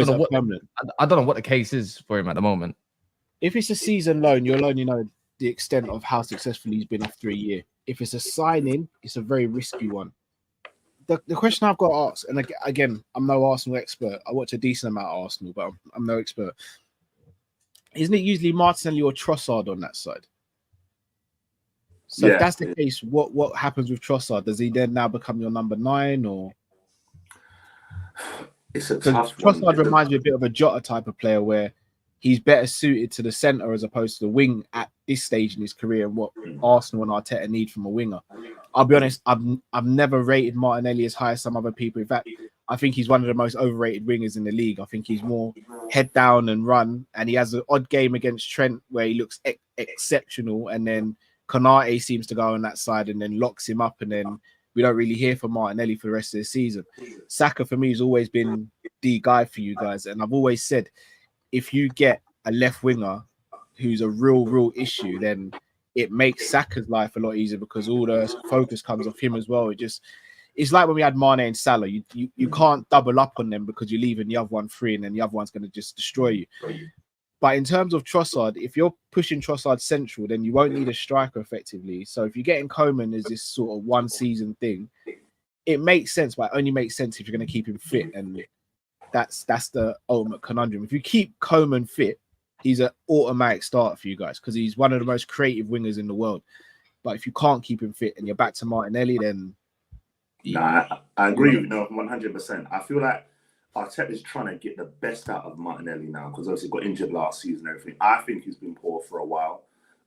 know what permanent? I don't know what the case is for him at the moment. If it's a season loan, you'll only know the extent of how successful he's been after a year. If it's a signing, it's a very risky one. The question I've got to ask, and again, I'm no Arsenal expert. I watch a decent amount of Arsenal, but I'm no expert. Isn't it usually Martinelli or Trossard on that side? So if that's the case, what happens with Trossard? Does he then now become your number 9, or? It's a tough Trossard one. reminds me a bit of a Jota type of player where he's better suited to the centre as opposed to the wing at this stage in his career, and what Arsenal and Arteta need from a winger. I'll be honest, I've never rated Martinelli as high as some other people. In fact, I think he's one of the most overrated wingers in the league. I think he's more head down and run, and he has an odd game against Trent where he looks exceptional, and then Konate seems to go on that side and then locks him up, and then we don't really hear from Martinelli for the rest of the season. Saka, for me, has always been the guy for you guys, and I've always said, if you get a left winger who's a real issue, then it makes Saka's life a lot easier because all the focus comes off him as well. It's like when we had Mane and Salah. You can't double up on them because you're leaving the other one free, and then the other one's going to just destroy you. But in terms of Trossard, if you're pushing Trossard central, then you won't need a striker effectively. So if you're getting Coman as this sort of 1 season thing, it makes sense, but it only makes sense if you're going to keep him fit, and that's the ultimate conundrum. If you keep Coman fit, he's an automatic starter for you guys because he's one of the most creative wingers in the world. But if you can't keep him fit and you're back to Martinelli, then Nah, I agree with you, 100%. I feel like Arteta is trying to get the best out of Martinelli now because obviously he got injured last season and everything. I think he's been poor for a while.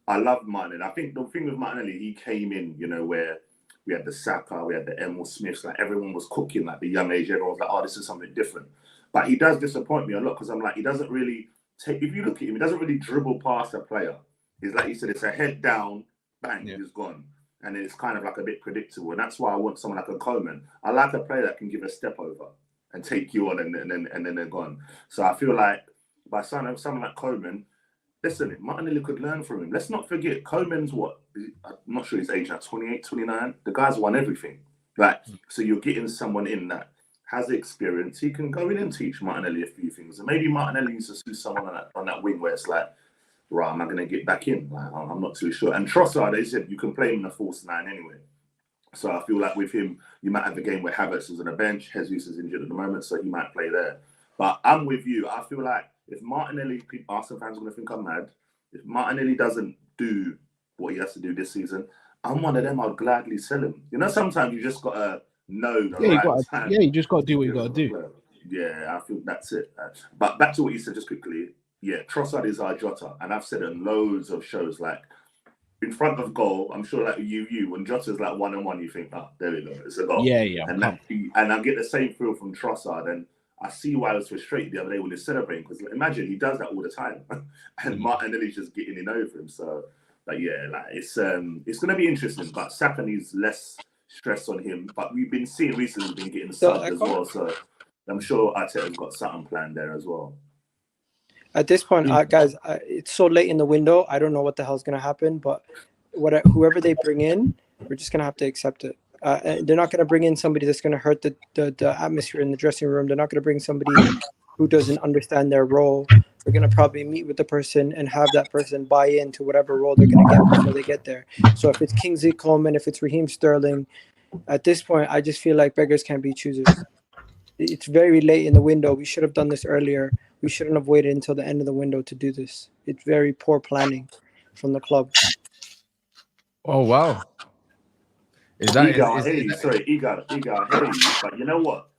I love Martinelli. I think the thing with Martinelli, he came in, where we had the Saka, we had the Emil Smiths, like everyone was cooking, like the young age, everyone was like, oh, this is something different. But he does disappoint me a lot because I'm like, he doesn't really take, if you look at him, he doesn't really dribble past a player. It's like you said, it's a head down, bang, he's gone. And it's kind of like a bit predictable. And that's why I want someone like a Coman. I like a player that can give a step over and take you on and then they're gone. So I feel like by someone like Coman, listen, Martinelli could learn from him. Let's not forget, Coman's what? I'm not sure his age, like 28, 29. The guy's won everything. Like, so you're getting someone in that has the experience. He can go in and teach Martinelli a few things. And maybe Martinelli needs to see someone on that wing where it's like, right, am I going to get back in? Like, I'm not too sure. And Trossard, they said you can play him in a false 9 anyway. So I feel like with him, you might have a game where Havertz is on the bench. Jesus is injured at the moment, so he might play there. But I'm with you. I feel like if Martinelli, Arsenal fans are going to think I'm mad. If Martinelli doesn't do what he has to do this season, I'm one of them. I'll gladly sell him. Sometimes you just got to know the time. You just got to do what you got to do. Yeah, I think that's it. But back to what you said just quickly. Yeah, Trossard is our Jota, and I've said it on loads of shows, like in front of goal. I'm sure, like when Jota's like 1-on-1, you think, oh, there we go, it's a goal. Yeah. And I get the same feel from Trossard, and I see why I was frustrated the other day when he's celebrating because imagine he does that all the time, and Martinelli's just getting in over him. So, but yeah, like it's going to be interesting. But Saka needs less stress on him. But we've been seeing recently, been getting subbed as well. So I'm sure Arteta's got something planned there as well. At this point, guys, it's so late in the window. I don't know what the hell's going to happen, but whoever they bring in, we're just going to have to accept it. They're not going to bring in somebody that's going to hurt the atmosphere in the dressing room. They're not going to bring somebody who doesn't understand their role. They're going to probably meet with the person and have that person buy into whatever role they're going to get before they get there. So if it's Kingsley Coman, if it's Raheem Sterling, at this point, I just feel like beggars can't be choosers. It's very late in the window. We should have done this earlier. We shouldn't have waited until the end of the window to do this. It's very poor planning from the club. Oh, wow. Ego, I hear you. But you know what?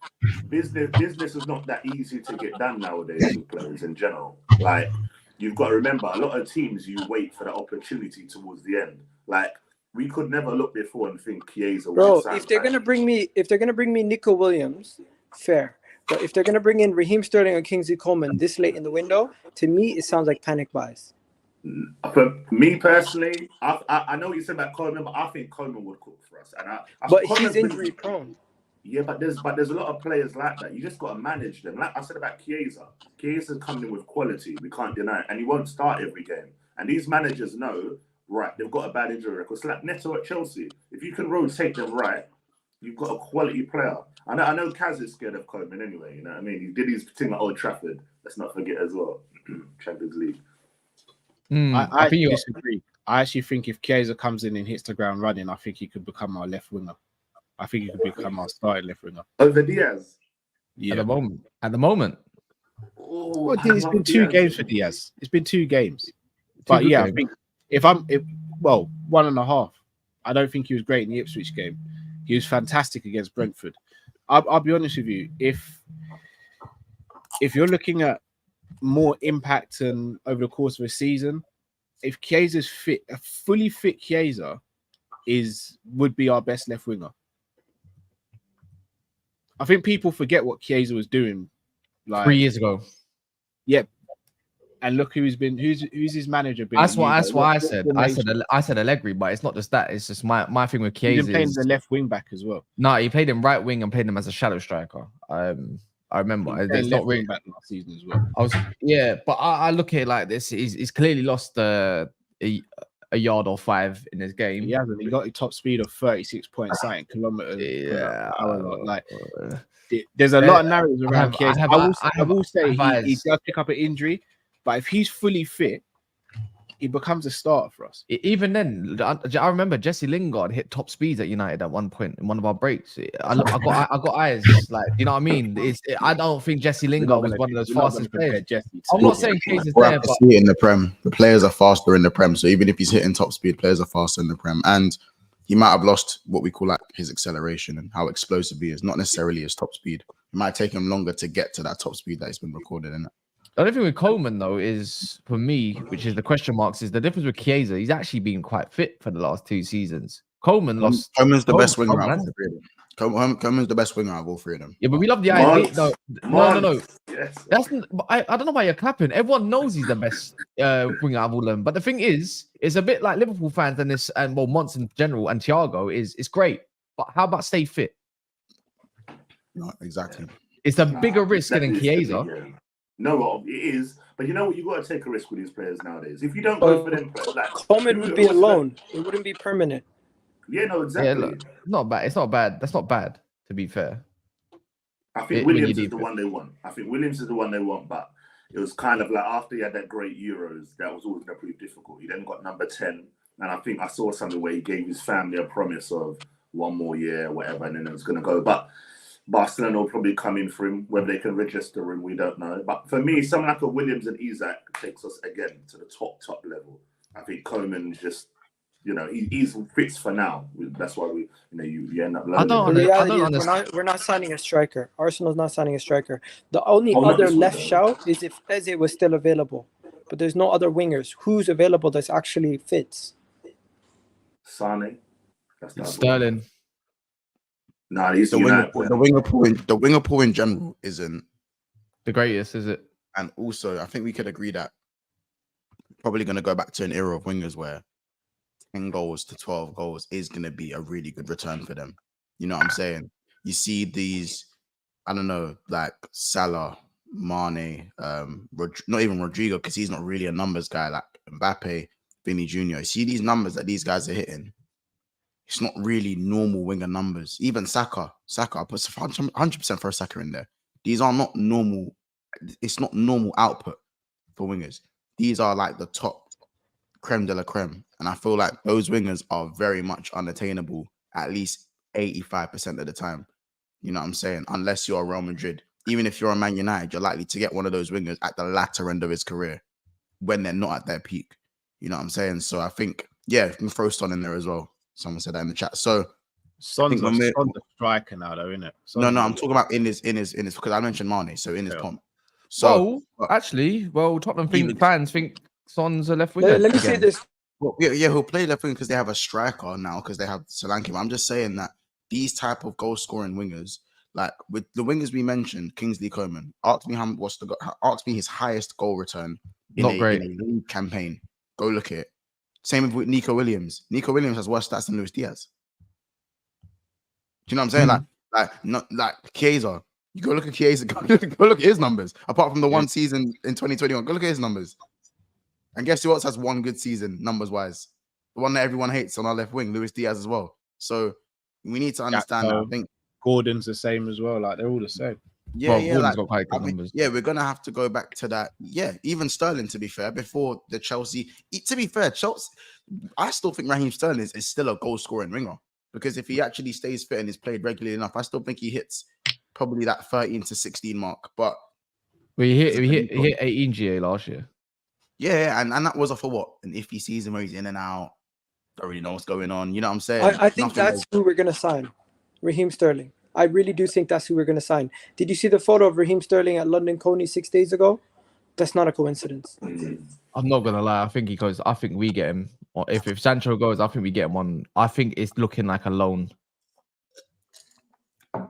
Business is not that easy to get done nowadays with players in general. Like, you've got to remember, a lot of teams, you wait for the opportunity towards the end. Like, we could never look before and think Chiesa. Bro, if they're gonna bring me Nico Williams, fair. But if they're going to bring in Raheem Sterling or Kingsley Coman this late in the window, to me, it sounds like panic buys. For me personally, I know what you said about Coman, but I think Coman would cook for us. But he's injury prone. Yeah, but there's a lot of players like that. You just got to manage them. Like I said about Chiesa. Chiesa's coming in with quality. We can't deny it. And he won't start every game. And these managers know, right, they've got a bad injury record. It's like Neto at Chelsea. If you can rotate them right, you've got a quality player. I know Kaz is scared of Coman anyway, you know what I mean? He did his thing at Old Trafford. Let's not forget as well. Champions League. I disagree. I actually think if Chiesa comes in and hits the ground running, I think he could become our left winger. I think he could become our starting left winger. Over Diaz? Yeah. At the moment. Oh, it's been 2 games for Diaz. It's been 2 games. But yeah, I think if 1.5. I don't think he was great in the Ipswich game. He was fantastic against Brentford. I'll be honest with you. If you're looking at more impact and over the course of a season, if Chiesa's fit, a fully fit Chiesa would be our best left winger. I think people forget what Chiesa was doing like 3 years ago. Yep. And look who's his manager been. That's what I said. I said Allegri, but it's not just that. It's just my thing with Chiesa. He's been playing the left wing back as well. No, he played him right wing and played him as a shadow striker. I remember. It's not really back last season as well. But I look at it like this. He's clearly lost a yard or 5 in his game. He hasn't. He got a top speed of 36.9 kilometers per hour. Like, there's a lot of narratives around Chiesa. I will say he does pick up an injury. But if he's fully fit, he becomes a starter for us. Even then, I remember Jesse Lingard hit top speeds at United at one point in one of our breaks. I got eyes. Like, you know what I mean? I don't think Jesse Lingard was one of those fastest players. I'm not saying Case is We'll there, have to but see it in the Prem. The players are faster in the Prem. So even if he's hitting top speed, players are faster in the Prem. And he might have lost what we call like his acceleration and how explosive he is, not necessarily his top speed. It might take him longer to get to that top speed that he's been recorded in. the only thing with Coleman, though, is for me, which is the question marks, is the difference with Chiesa. He's actually been quite fit for the last 2 seasons. Coleman's the best winger Coleman out of all three of them. Coleman's the best winger out of all three of them. Yeah, but we love the idea. No. Yes. I don't know why you're clapping. Everyone knows he's the best winger out of all of them. But the thing is, it's a bit like Liverpool fans and Mons in general and Thiago is great. But how about stay fit? No, exactly. It's a bigger risk than Chiesa. No, well, it is. But you know what? You got to take a risk with these players nowadays. If you don't go for them, like Coleman would be a loan. It wouldn't be permanent. Yeah, no, exactly. Yeah, look, not bad. It's not bad. That's not bad, to be fair. I think Williams is the one they want. But it was kind of like after he had that great Euros, that was always going to prove difficult. He then got number 10. And I think I saw something where he gave his family a promise of 1 more year, whatever, and then it was going to go. But Barcelona will probably come in for him. Whether they can register him, we don't know. But for me, someone like a Williams and Isak takes us again to the top level. I think Coleman just, he's fits for now. That's why you end up learning. The reality is we're not signing a striker. Arsenal's not signing a striker. The only other left shout is if Eze was still available. But there's no other wingers. Who's available that's actually fits? Sane. Sterling. No, he's the winger pool in general isn't the greatest, is it? And also, I think we could agree that probably going to go back to an era of wingers where 10 goals to 12 goals is going to be a really good return for them. You know what I'm saying? You see these, I don't know, like Salah, Mane, not even Rodrigo, because he's not really a numbers guy, like Mbappe, Vinny Jr. You see these numbers that these guys are hitting. It's not really normal winger numbers. Even Saka puts 100% for Saka in there. These are not normal. It's not normal output for wingers. These are like the top creme de la creme. And I feel like those wingers are very much unattainable at least 85% of the time. You know what I'm saying? Unless you're Real Madrid. Even if you're a Man United, you're likely to get one of those wingers at the latter end of his career when they're not at their peak. You know what I'm saying? So I think, yeah, you can throw Son in there as well. Someone said that in the chat. So Son's a striker now, though, isn't it? No, I'm talking about in his because I mentioned Mane, so in his pomp. So Tottenham fans think Son's a left winger. Let me say this. Well, yeah, he'll play left wing because they have a striker now because they have Solanke. But I'm just saying that these type of goal scoring wingers, like with the wingers we mentioned, Kingsley Coman, ask me his highest goal return in a league campaign. Go look at it. Same with Nico Williams. Nico Williams has worse stats than Luis Diaz. Do you know what I'm saying? Like Chiesa. You go look at Chiesa. Go look at his numbers. Apart from the one season in 2021, go look at his numbers. And guess who else has one good season numbers wise? The one that everyone hates on our left wing, Luis Diaz as well. So we need to understand that. I think Gordon's the same as well. Like they're all the same. Gordon's got quite good numbers. Yeah, we're gonna have to go back to that. Yeah, even Sterling, to be fair, before the Chelsea. To be fair, Chelsea, I still think Raheem Sterling is still a goal scoring winger because if he actually stays fit and is played regularly enough, I still think he hits probably that 13 to 16 mark. But he hit 18 GA last year. Yeah, and that was off of what? An iffy season where he's in and out. Don't really know what's going on. You know what I'm saying? I think that's who we're gonna sign, Raheem Sterling. I really do think that's who we're gonna sign. Did you see the photo of Raheem Sterling at London Coney 6 days ago? That's not a coincidence. I'm not gonna lie. I think he goes. I think we get him. Or if Sancho goes, I think we get him on. I think it's looking like a loan.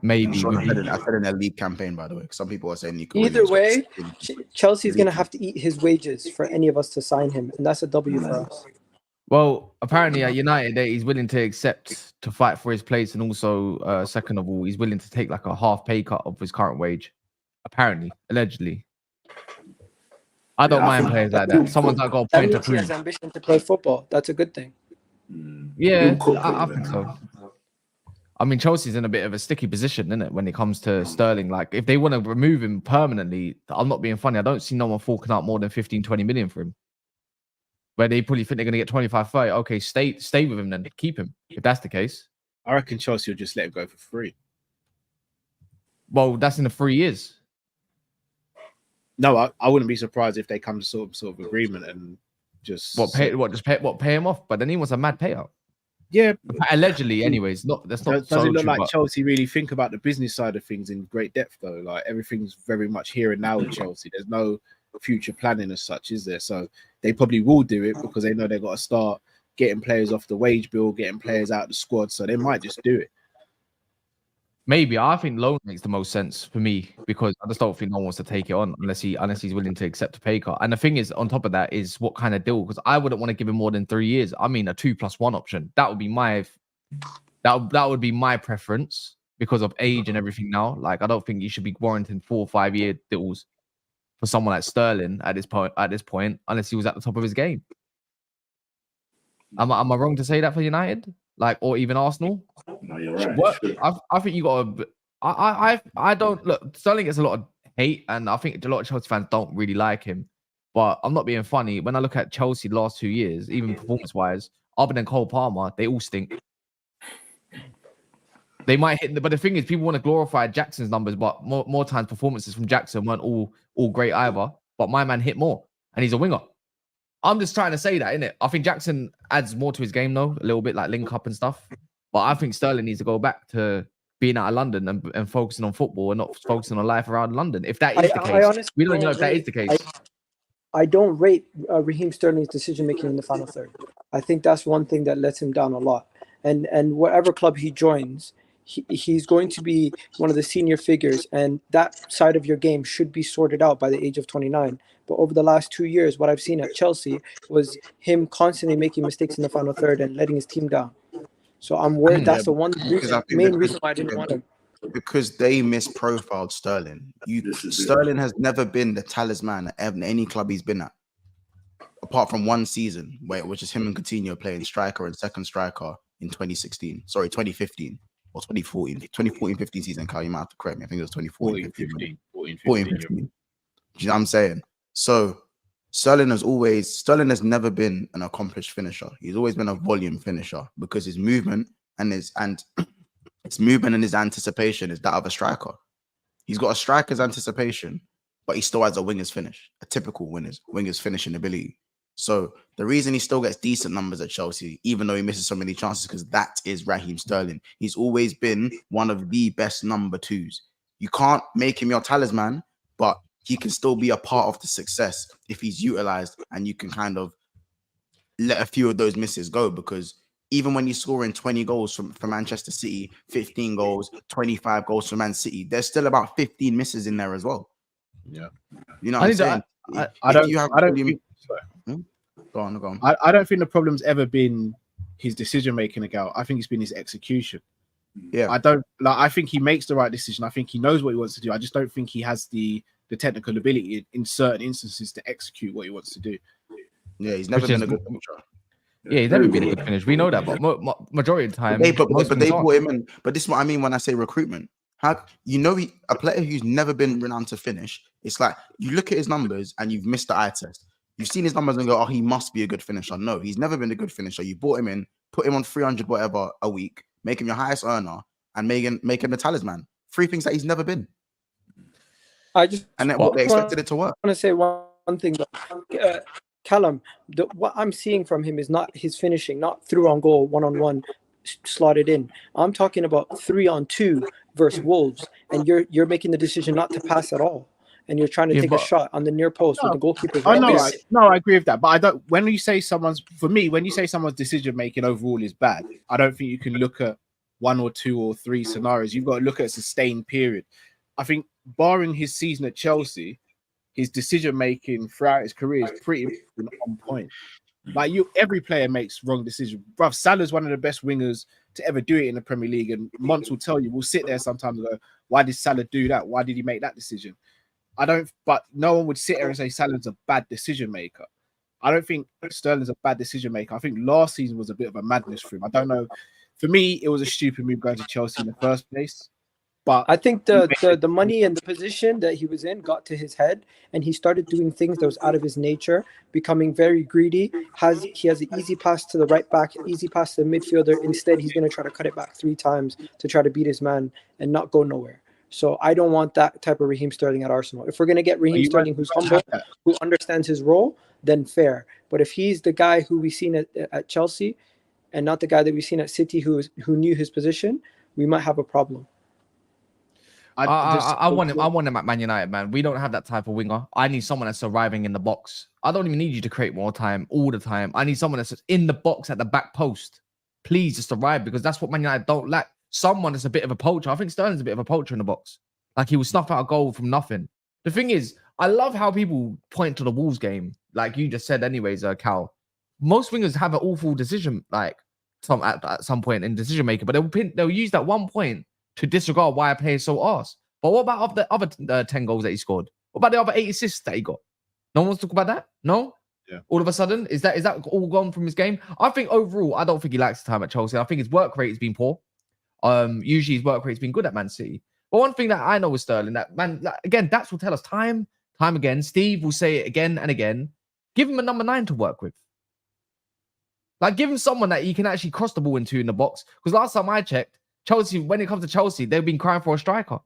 Maybe. I said in a league campaign, by the way. Some people are saying Nico. Either way, Chelsea's gonna have to eat his wages for any of us to sign him, and that's a W for us. Well, apparently at United, he's willing to accept to fight for his place, and also, second of all, he's willing to take like a half pay cut of his current wage. Apparently, allegedly. I don't mind players like that. Someone's not got a point to prove. He has ambition to play football. That's a good thing. Yeah, I think so. I mean, Chelsea's in a bit of a sticky position, isn't it, when it comes to Sterling? Like, if they want to remove him permanently, I'm not being funny. I don't see no one forking out more than 15, 20 million for him. where they probably think they're going to get 25, 30. Okay, stay with him then. Keep him if that's the case. I reckon Chelsea will just let him go for free. Well, that's in the 3 years. No, I wouldn't be surprised if they come to sort of agreement and just Pay him off? But then he wants a mad payout. Yeah, allegedly. Anyways, that's not. Does it look like but... Chelsea really think about the business side of things in great depth though? Like everything's very much here and now with Chelsea. There's no future planning as such, is there? So they probably will do it because they know they've got to start getting players off the wage bill, getting players out of the squad. So they might just do it. Maybe I think loan makes the most sense for me because I just don't think no one wants to take it on unless he's willing to accept a pay cut. And the thing is, on top of that, is what kind of deal? Because I wouldn't want to give him more than 3 years. I mean, a 2+1 option. That would be my preference because of age and everything. Now, like I don't think you should be warranting 4 or 5 year deals for someone like Sterling at this point, unless he was at the top of his game. Am I wrong to say that for United? Like, or even Arsenal? No, you're right. I think you got to. I don't look. Sterling gets a lot of hate, and I think a lot of Chelsea fans don't really like him. But I'm not being funny. When I look at Chelsea the last 2 years, even performance-wise, other than Cole Palmer, they all stink. They might hit, but the thing is, people want to glorify Jackson's numbers, but more times performances from Jackson weren't all great either. But my man hit more, and he's a winger. I'm just trying to say that, innit? I think Jackson adds more to his game, though, a little bit like link up and stuff. But I think Sterling needs to go back to being out of London and focusing on football and not focusing on life around London. If that is the case, we don't even know if that is the case. I don't rate Raheem Sterling's decision making in the final third. I think that's one thing that lets him down a lot. And whatever club he joins, he's going to be one of the senior figures, and that side of your game should be sorted out by the age of 29. But over the last 2 years, what I've seen at Chelsea was him constantly making mistakes in the final third and letting his team down. So I'm worried that's the main reason why I didn't want him. Because they misprofiled Sterling. Sterling has never been the talisman at any club he's been at, apart from one season, which is him and Coutinho playing striker and second striker in 2015 or 2014-15 season. Kyle, you might have to correct me. I think it was 2014-15. 14-15. You know what I'm saying? So Sterling has never been an accomplished finisher. He's always been a volume finisher because his movement and his anticipation is that of a striker. He's got a striker's anticipation, but he still has a winger's finish, a typical winger's finishing ability. So the reason he still gets decent numbers at Chelsea, even though he misses so many chances, because that is Raheem Sterling. He's always been one of the best number twos. You can't make him your talisman, but he can still be a part of the success if he's utilized, and you can kind of let a few of those misses go, because even when he's scoring 20 goals from Manchester City, 15 goals, 25 goals from Man City, there's still about 15 misses in there as well. Yeah. You know what I'm saying? I don't think the problem's ever been his decision making about. I think it's been his execution. Yeah. I think he makes the right decision. I think he knows what he wants to do. I just don't think he has the technical ability in certain instances to execute what he wants to do. Yeah, he's never been a good finisher. Yeah, he's never been a good finish. We know that, but majority of the time, they brought him in. But this is what I mean when I say recruitment. A player who's never been renowned to finish. It's like you look at his numbers and you've missed the eye test. You've seen his numbers and go, "Oh, he must be a good finisher." No, he's never been a good finisher. You brought him in, put him on 300 whatever a week, make him your highest earner, and make him the talisman. 3 things that he's never been. They expected it to work. I want to say one thing, Callum. What I'm seeing from him is not his finishing, not through on goal, 1-on-1, slotted in. I'm talking about 3-on-2 versus Wolves, and you're making the decision not to pass at all, and you're trying to take a shot on the near post with the goalkeeper. I agree with that, but I don't. When you say someone's decision making overall is bad, I don't think you can look at 1 or 2 or 3 scenarios. You've got to look at a sustained period. I think, barring his season at Chelsea, his decision making throughout his career is pretty on point. Like every player makes wrong decisions. Bruv, Salah's one of the best wingers to ever do it in the Premier League, and Monts will tell you, we'll sit there sometimes and go, why did Salah do that? Why did he make that decision? But no one would sit there and say Salah's a bad decision maker. I don't think Sterling's a bad decision maker. I think last season was a bit of a madness for him. I don't know. For me, it was a stupid move going to Chelsea in the first place. But I think the money and the position that he was in got to his head, and he started doing things that was out of his nature, becoming very greedy. He has an easy pass to the right back, easy pass to the midfielder. Instead, he's going to try to cut it back 3 times to try to beat his man and not go nowhere. So I don't want that type of Raheem Sterling at Arsenal. If we're going to get Raheem Sterling who's humble, who understands his role, then fair. But if he's the guy who we've seen at Chelsea and not the guy that we've seen at City who knew his position, we might have a problem. I want him. I want him at Man United, man. We don't have that type of winger. I need someone that's arriving in the box. I don't even need you to create more time all the time. I need someone that's just in the box at the back post. Please just arrive, because that's what Man United don't lack. Someone that's a bit of a poacher. I think Sterling's a bit of a poacher in the box. Like, he will snuff out a goal from nothing. The thing is, I love how people point to the Wolves game, like you just said, anyways, Cal. Most wingers have an awful decision, like at some point in decision making, but they'll use that 1 point to disregard why a player is so arse. But what about the other 10 goals that he scored? What about the other 8 assists that he got? No one wants to talk about that? No? Yeah. All of a sudden, is that all gone from his game? I think overall, I don't think he likes the time at Chelsea. I think his work rate has been poor. Usually his work rate's been good at Man City. But one thing that I know with Sterling, that man, again, Dax will tell us time again. Steve will say it again and again. Give him a number 9 to work with. Like, give him someone that he can actually cross the ball into in the box. Because last time I checked, Chelsea, when it comes to Chelsea, they've been crying for a striker.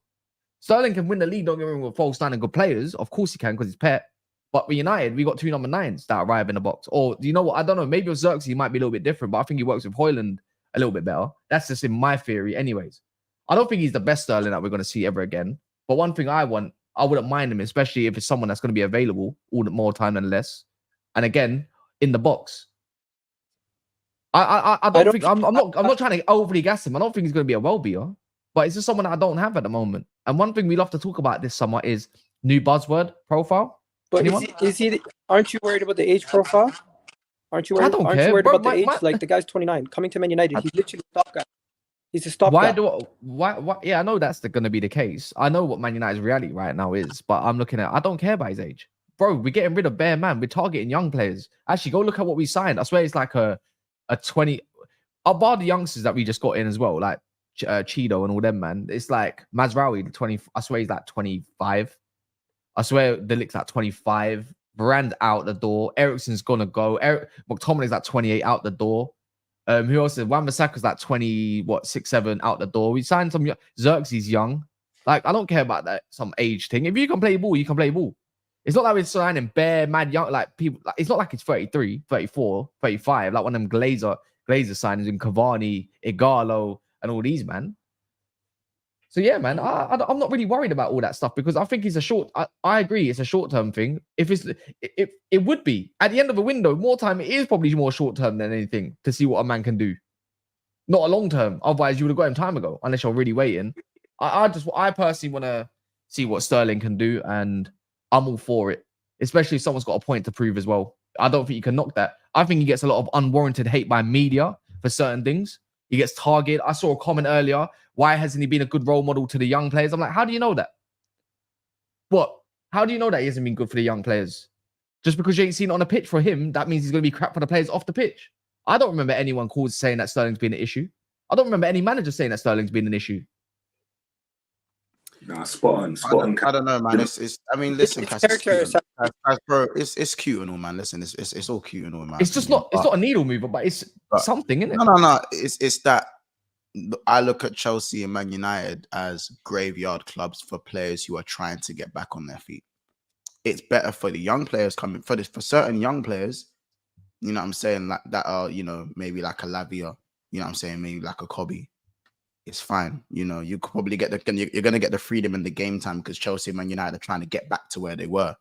Sterling can win the league, don't get me wrong, with false 9 and good players. Of course he can, because he's pet. But with United, we got 2 number 9s that arrive in the box. Or, you know what? I don't know. Maybe with Xerxes, might be a little bit different, but I think he works with Højlund a little bit better. That's just in my theory anyways. I don't think he's the best Sterling that we're going to see ever again. But one thing I wouldn't mind him, especially if it's someone that's going to be available all the more time than less. And again, in the box. I don't think I'm not trying to overly gas him. I don't think he's going to be a well-beer, but it's just someone that I don't have at the moment. And one thing we love to talk about this summer is new buzzword profile. But is he? Aren't you worried about the age profile? Aren't you worried? I don't aren't care, you worried bro. about the age? Like, the guy's 29, coming to Man United. He's literally a stopgap. He's a stopgap. Why? Yeah, I know that's going to be the case. I know what Man United's reality right now is, but I'm looking at. I don't care about his age, bro. We're getting rid of bare man. We're targeting young players. Actually, go look at what we signed. I swear it's like a 20. About the youngsters that we just got in as well, like Cheeto and all them, man. It's like Mazraoui, 20. I swear he's like 25. I swear Delict's like 25. Varane out the door. Eriksen's gonna go. McTominay's like 28 out the door. Who else is Wan-Bissaka's like 6, 7 out the door. We signed some Xerxes young. Like, I don't care about that some age thing. If you can play ball, you can play ball. It's not like we're signing bare mad young, like people. Like, it's not like it's 33, 34, 35, like one of them Glazer signings in Cavani, Igalo, and all these, man. So yeah, man, I'm not really worried about all that stuff, because I think it's I agree, it's a short-term thing. If it would be at the end of a window, more time, it is probably more short-term than anything to see what a man can do. Not a long-term. Otherwise, you would have got him time ago, unless you're really waiting. I personally want to see what Sterling can do, and I'm all for it. Especially if someone's got a point to prove as well. I don't think you can knock that. I think he gets a lot of unwarranted hate by media for certain things. He gets targeted. I saw a comment earlier. Why hasn't he been a good role model to the young players? I'm like, how do you know that? What? How do you know that he hasn't been good for the young players? Just because you ain't seen it on the pitch for him, that means he's going to be crap for the players off the pitch. I don't remember anyone saying that Sterling's been an issue. I don't remember any manager saying that Sterling's been an issue. Nah, spot on. I don't know, man. It's. I mean, listen, Cass, bro. It's cute and all, man. Listen, it's all cute and all, man. It's just not. It's not a needle mover, but it's something, isn't it? No. It's that I look at Chelsea and Man United as graveyard clubs for players who are trying to get back on their feet. It's better for the young players coming for certain young players. You know what I'm saying? Like that are, you know, maybe like a Lavia. You know what I'm saying? Maybe like a Kobe. It's fine. You know, you could probably you're going to get the freedom in the game time, because Chelsea and Man United are trying to get back to where they were.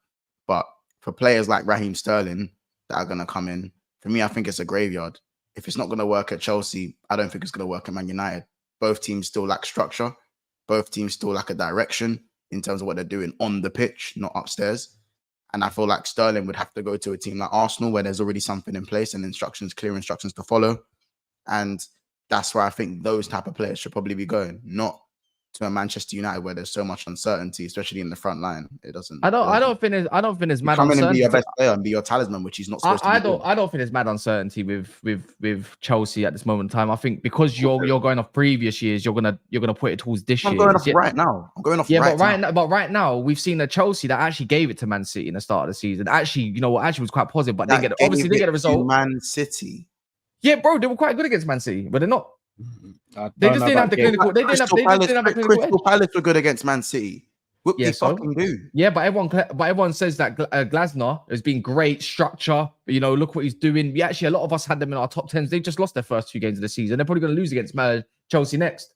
But for players like Raheem Sterling that are going to come in, for me, I think it's a graveyard. If it's not going to work at Chelsea, I don't think it's going to work at Man United. Both teams still lack structure. Both teams still lack a direction in terms of what they're doing on the pitch, not upstairs. And I feel like Sterling would have to go to a team like Arsenal, where there's already something in place and clear instructions to follow. And that's where I think those type of players should probably be going, not to a Manchester United where there's so much uncertainty, especially in the front line. It doesn't. I don't think there's You mad come in and be uncertainty. your best player and be your talisman, which he's not supposed to be doing. I don't think there's mad uncertainty with Chelsea at this moment in time. I think because you're going off previous years, you're gonna put it towards this year. I'm going off right now. But right now we've seen a Chelsea that actually gave it to Man City in the start of the season. Actually, you know what? Actually was quite positive, but they didn't get a result. Man City. Yeah, bro, they were quite good against Man City, but they're not. They just didn't have the clinical. They didn't have the clinical edge. Crystal Palace were good against Man City. What they fucking do? Yeah, but everyone says that Glasner has been great structure. You know, look what he's doing. We actually, a lot of us had them in our top 10s. They just lost their first 2 games of the season. They're probably going to lose against Chelsea next.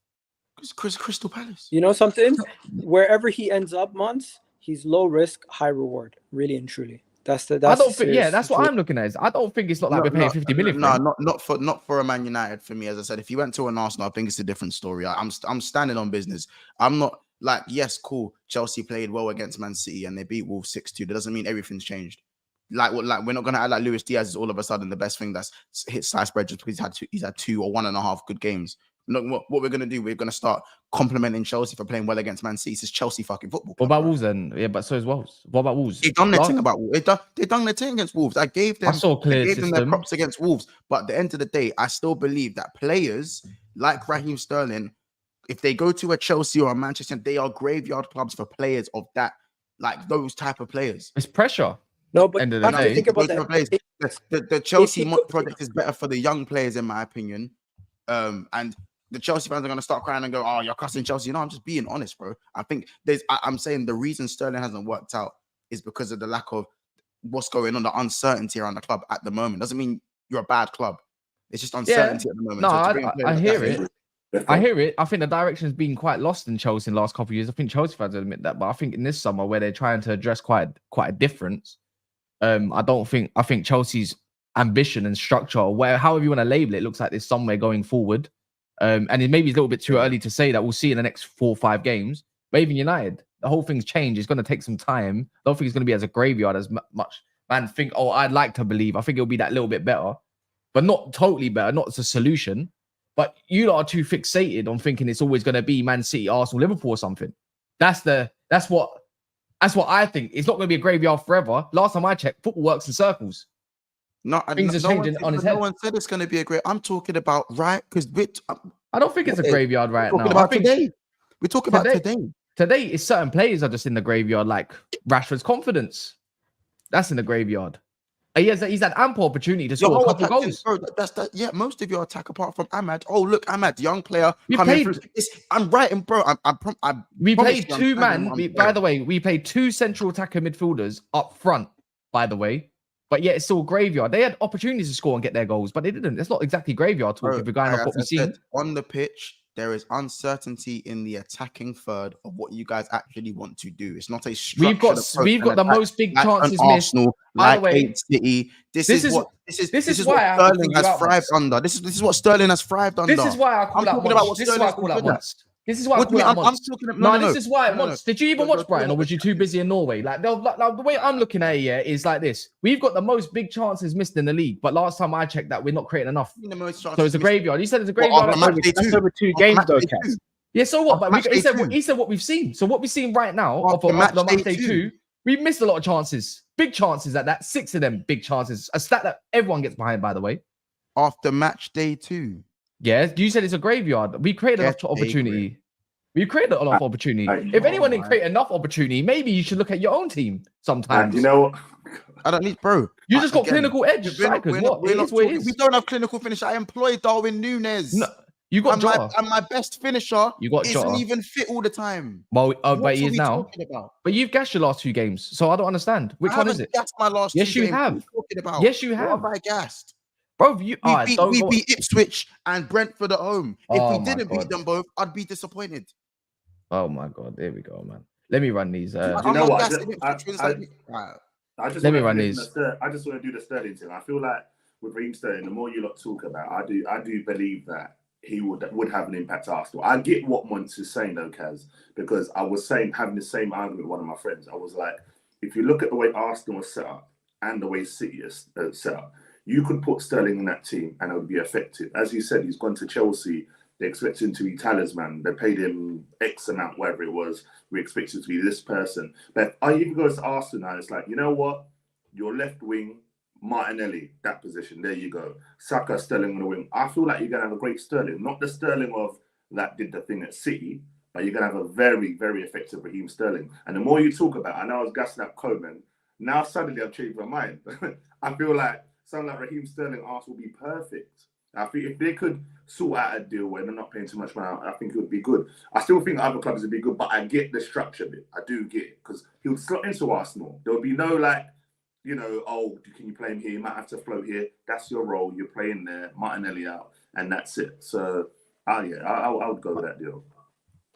Crystal Palace. You know something? Wherever he ends up, Mons, he's low risk, high reward. Really and truly. That's I don't think. Yeah, that's what I'm looking at. I don't think it's not like we're paying 50 million. No, not for a Man United. For me, as I said, if he went to an Arsenal, I think it's a different story. I'm standing on business. I'm not like, yes, cool. Chelsea played well against Man City and they beat Wolves 6-2. That doesn't mean everything's changed. Like we're not gonna act like Luis Diaz is all of a sudden the best thing that's hit sliced bread just because he's had 2 or 1.5 good games. Look, what we're gonna do, we're gonna start complimenting Chelsea for playing well against Man City. It's Chelsea fucking football club. What about Wolves then? Yeah, but so is Wolves. What about Wolves? They done their thing about Wolves. They done their thing against Wolves. I gave them their props against Wolves. But at the end of the day, I still believe that players like Raheem Sterling, if they go to a Chelsea or a Manchester, they are graveyard clubs for players of that, like those type of players. It's pressure. No, but you have to think about that. The Chelsea project is better for the young players, in my opinion. And the Chelsea fans are going to start crying and go, "Oh, you're cussing Chelsea." You know, I'm just being honest, bro. I think I'm saying the reason Sterling hasn't worked out is because of the lack of what's going on, the uncertainty around the club at the moment. Doesn't mean you're a bad club. It's just uncertainty at the moment. No, I hear it. I hear it. I think the direction has been quite lost in Chelsea in the last couple of years. I think Chelsea fans admit that, but I think in this summer where they're trying to address quite a difference, I think Chelsea's ambition and structure, or however you want to label it, looks like there's somewhere going forward. And it maybe it's a little bit too early to say that. We'll see in the next 4 or 5 games. But even United, the whole thing's changed. It's going to take some time. I don't think it's going to be as a graveyard as much. Man, think, I'd like to believe. I think it'll be that little bit better, but not totally better. Not as a solution. But you lot are too fixated on thinking it's always going to be Man City, Arsenal, Liverpool, or something. That's what I think. It's not going to be a graveyard forever. Last time I checked, football works in circles. Things are changing on his head. No one said it's going to be a great. I'm talking about because I don't think it's a graveyard right now. We're talking about today. Today is certain players are just in the graveyard, like Rashford's confidence. That's in the graveyard. He's had ample opportunity to score a couple goals. Bro, yeah, most of your attack apart from Ahmad. Oh, look, Ahmad, young player coming through. I'm writing, bro. We played 2 man. By the way, we played 2 central attacker midfielders up front, by the way. But yet it's still graveyard. They had opportunities to score and get their goals, but they didn't. It's not exactly graveyard talk if we're going off what we've seen. On the pitch, there is uncertainty in the attacking third of what you guys actually want to do. It's not a structured we've got the most big chances missed. By the way, City. This is what Sterling has thrived under. This is what Sterling has thrived under. This is why I call that This is why I call that once. This is why I call that once. This is why once. Did you even watch Brighton, or was you too busy in Norway? Like the way I'm looking at it is like this. We've got the most big chances missed in the league, but last time I checked that we're not creating enough. So it's a graveyard. You said it's a graveyard. That's over 2 games though, Cass. Yeah, so what? But he said what we've seen. So what we've seen right now after match day 2, we've missed a lot of chances. Big chances at that. 6 of them big chances. A stat that everyone gets behind, by the way. After match day 2. Yeah, you said it's a graveyard. We created enough opportunity. We created a lot of opportunity. If anyone didn't create enough opportunity, maybe you should look at your own team sometimes. You know what? I don't need, bro. You just got clinical edge. We don't have clinical finish. I employ Darwin Núñez. No, you got Jota. And my best finisher isn't Jota. even fit all the time. Well, but he is now. But you've gassed your last 2 games, so I don't understand. Which one is it? That's my last. Yes, you have. Yes, you have. What have I gassed? Bro, we beat Ipswich and Brentford at home. If we didn't beat them both, I'd be disappointed. Oh my God, there we go, man. Let me run these. You know what? I just want to do the Sterling thing. I feel like with Raheem Sterling, the more you lot talk about, I do believe that he would have an impact at Arsenal. I get what Monts is saying though, Kaz, because I was having the same argument with one of my friends. I was like, if you look at the way Arsenal was set up and the way City is set up, you could put Sterling in that team and it would be effective. As you said, he's gone to Chelsea They expect him to be talisman. They paid him X amount, whatever it was. We expect him to be this person. But I even goes to Arsenal now. It's like, you know what? Your left wing, Martinelli, that position. There you go. Saka, Sterling on the wing. I feel like you're going to have a great Sterling. Not the Sterling of that did the thing at City, but you're going to have a very, very effective Raheem Sterling. And the more you talk about, I know I was gassing up Coman. Now suddenly I've changed my mind. I feel like someone like Raheem Sterling, Arsenal will be perfect. I think if they could sort out a deal where they're not paying too much money, I think it would be good. I still think other clubs would be good, but I get the structure bit. I do get it, because he would slot into Arsenal. There would be no like, you know, oh, can you play him here? You might have to float here. That's your role. You're playing there, Martinelli out, and that's it. So, I would go with that deal.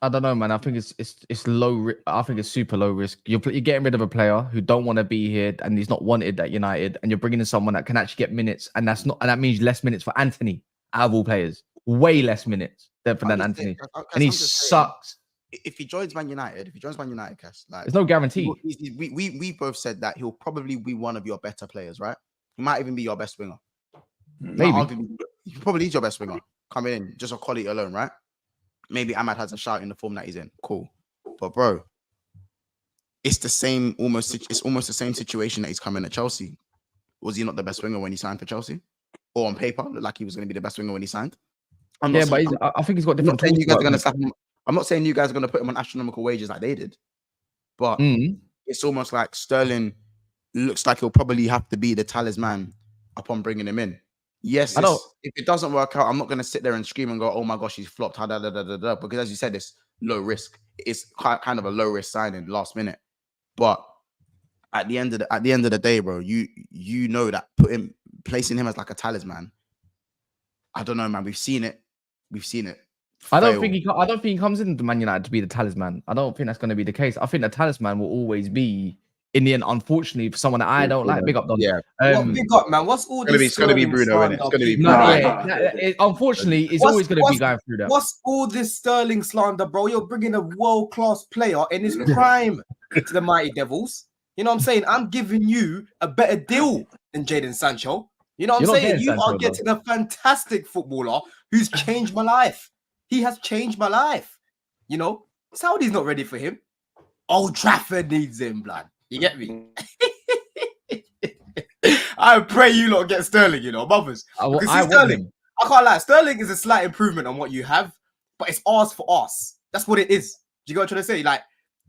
I don't know, man. I think it's low. I think it's super low risk. You're getting rid of a player who don't want to be here and he's not wanted at United, and you're bringing in someone that can actually get minutes, and that means less minutes for Anthony out of all players, way less minutes than Anthony, and he sucks. If he joins Man United, Cass, like there's no guarantee. We both said that he'll probably be one of your better players, right? He might even be your best winger. Maybe he probably is your best winger coming in just on quality alone, right? Maybe Ahmad has a shout in the form that he's in. Cool. But bro, it's the same it's almost the same situation that he's coming at Chelsea. Was he not the best winger when he signed for Chelsea? Or on paper, looked like he was going to be the best winger when he signed? I think he's got different tools. You guys are going to slap him. I'm not saying you guys are going to put him on astronomical wages like they did. But it's almost like Sterling looks like he'll probably have to be the talisman upon bringing him in. Yes, if it doesn't work out, I'm not going to sit there and scream and go, oh my gosh, he's flopped. Because as you said, it's low risk. It's kind of a low risk signing last minute. But at the end of the day, bro, you know that placing him as like a talisman, I don't know, man. We've seen it. I don't think he comes into Man United to be the talisman. I don't think that's going to be the case. I think the talisman will always be, in the end, unfortunately, for someone that I don't like. Big up, Don. Yeah. Big up, man. What's all this? It's going to be Bruno, innit? It's going to be unfortunately, it's always going to be going through that. What's all this Sterling slander, bro? You're bringing a world-class player in his prime to the Mighty Devils. You know what I'm saying? I'm giving you a better deal than Jadon Sancho. You know what I'm saying? You are getting a fantastic footballer who's changed my life. He has changed my life. You know, Saudi's not ready for him. Old Trafford needs him, blood. You get me? I pray you lot get Sterling, you know, mothers. Sterling, I can't lie. Sterling is a slight improvement on what you have, but it's ours for us. That's what it is. Do you get what I'm trying to say? Like,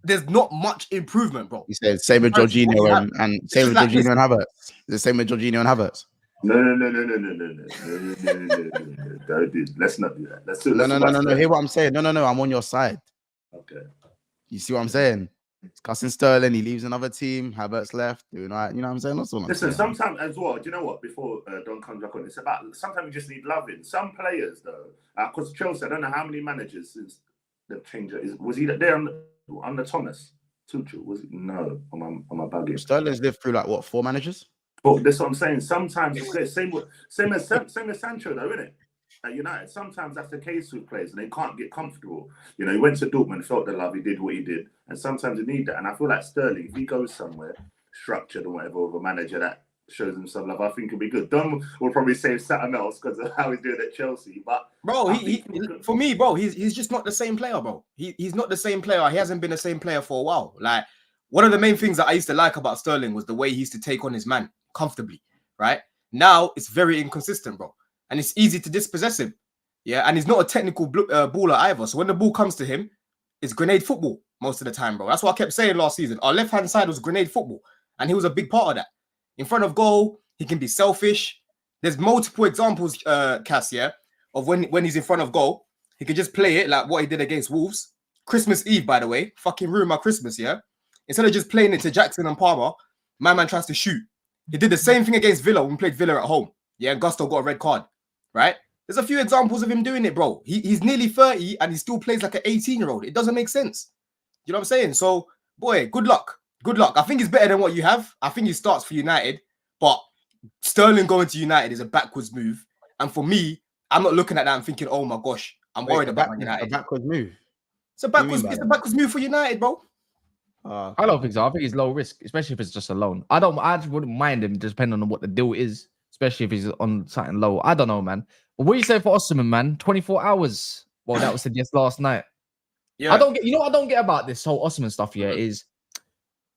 there's not much improvement, bro. He said same with Jorginho and same with Jorginho and Havertz. The same with Jorginho and Havertz. No. Let's not do that. No. Hear what I'm saying? No. I'm on your side. Okay. You see what I'm saying? It's cussing Sterling. He leaves another team. Havertz left. Doing all right. You know what I'm saying? That's all. Listen, sometimes as well. Do you know what? Before Don comes back on, it's about sometimes you just need loving. Some players though, because Chelsea, I don't know how many managers since they've changed it. Was he there under Thomas Tuchel? Was it? No, I'm a buggy. Sterling's lived through like what, 4 managers? But that's what I'm saying. Sometimes it's same as Sancho though, isn't it? At United, sometimes that's the case with players, and they can't get comfortable. You know, he went to Dortmund, felt the love, he did what he did, and sometimes you need that. And I feel like Sterling, if he goes somewhere structured or whatever with a manager that shows him some love, I think it'll be good. Don will probably say something else because of how he's doing at Chelsea, but bro, for me, bro, he's just not the same player, bro. He's not the same player. He hasn't been the same player for a while. Like, one of the main things that I used to like about Sterling was the way he used to take on his man comfortably, right? Now it's very inconsistent, bro. And it's easy to dispossess him. Yeah, and he's not a technical baller either. So when the ball comes to him, it's grenade football most of the time, bro. That's what I kept saying last season. Our left-hand side was grenade football, and he was a big part of that. In front of goal, he can be selfish. There's multiple examples, Cass, yeah, of when he's in front of goal, he can just play it like what he did against Wolves. Christmas Eve, by the way, fucking ruined my Christmas, yeah? Instead of just playing it to Jackson and Palmer, my man tries to shoot. He did the same thing against Villa when we played Villa at home. Yeah, and Gusto got a red card. Right? There's a few examples of him doing it, bro. He's nearly 30 and he still plays like an 18-year-old. It doesn't make sense. You know what I'm saying? So, boy, good luck. Good luck. I think it's better than what you have. I think he starts for United, but Sterling going to United is a backwards move. And for me, I'm not looking at that and thinking, oh my gosh, I'm worried about United. A backwards move? It's a backwards move for United, bro. I don't think so. I think it's low risk, especially if it's just a loan. I wouldn't mind him, depending on what the deal is. especially if he's on something low. I don't know, man. But what you say for Osimhen, man? 24 hours. Well, that was said yes last night. Yeah. I don't get. You know what I don't get about this whole Osimhen stuff. Yeah, is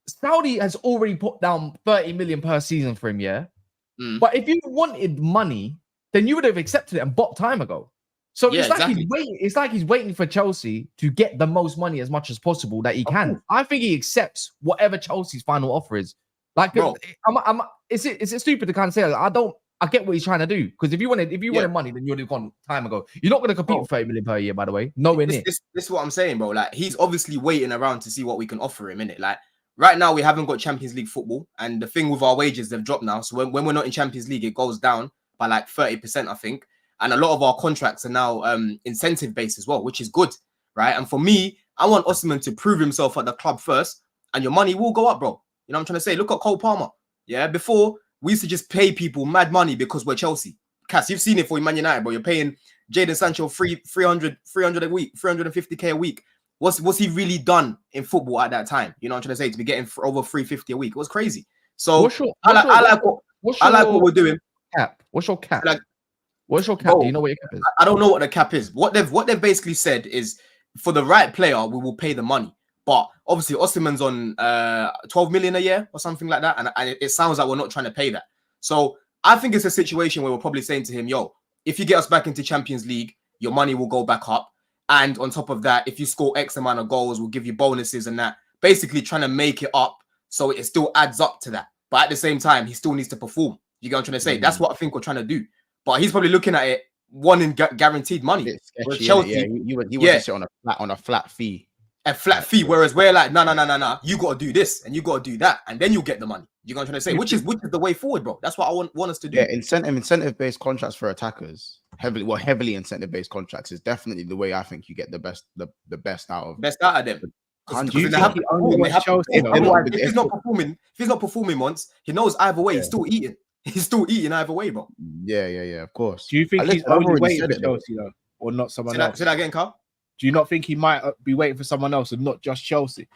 Saudi has already put down 30 million per season for him. Yeah, but if you wanted money, then you would have accepted it and bought time ago. So Yeah, it's like exactly. he's waiting. It's like he's waiting for Chelsea to get the most money as much as possible that he can. I think he accepts whatever Chelsea's final offer is. Like, Bro. is it stupid to kind of say that? I get what he's trying to do, because if you wanted money, then you would have gone time ago. You're not going to compete with 30 million per year, by the way. Nowhere near. This is what I'm saying, bro. Like, he's obviously waiting around to see what we can offer him, innit? Like, right now we haven't got Champions League football, and the thing with our wages, they've dropped now. So when we're not in Champions League, it goes down by like 30%, I think. And a lot of our contracts are now incentive based as well, which is good, right? And for me, I want Osimhen to prove himself at the club first, and your money will go up, bro. You know what I'm trying to say? Look at Cole Palmer. Yeah, before we used to just pay people mad money because we're Chelsea. Cass, you've seen it for Man United, bro. You're paying Jadon Sancho 300 a week, 350k a week. What's he really done in football at that time? You know what I'm trying to say? To be getting over 350 a week, it was crazy. So I like what we're doing. Cap? What's your cap? Like, what's your cap? Bro, do you know what your cap is? I don't know what the cap is. What they've basically said is, for the right player, we will pay the money. But obviously, Osimhen's on 12 million a year or something like that, and it sounds like we're not trying to pay that. So I think it's a situation where we're probably saying to him, "Yo, if you get us back into Champions League, your money will go back up, and on top of that, if you score X amount of goals, we'll give you bonuses and that." Basically, trying to make it up so it still adds up to that. But at the same time, he still needs to perform. You get what I'm trying to say? That's what I think we're trying to do. But he's probably looking at it wanting guaranteed money. Sketchy, he wants to sit on a flat fee. A flat fee, whereas we're like, no, you got to do this and you got to do that, and then you get the money. You know what I'm trying to say? Which is the way forward, bro. That's what I want us to do. Yeah, incentive-based contracts for attackers, heavily incentive-based contracts is definitely the way I think you get the best out of them. If he's not performing once, he knows either way. He's still eating. He's still eating either way, bro. Yeah, of course. Do you think he's only waiting for Chelsea though, or not someone else? Say that again, Carl. Do you not think he might be waiting for someone else and not just Chelsea?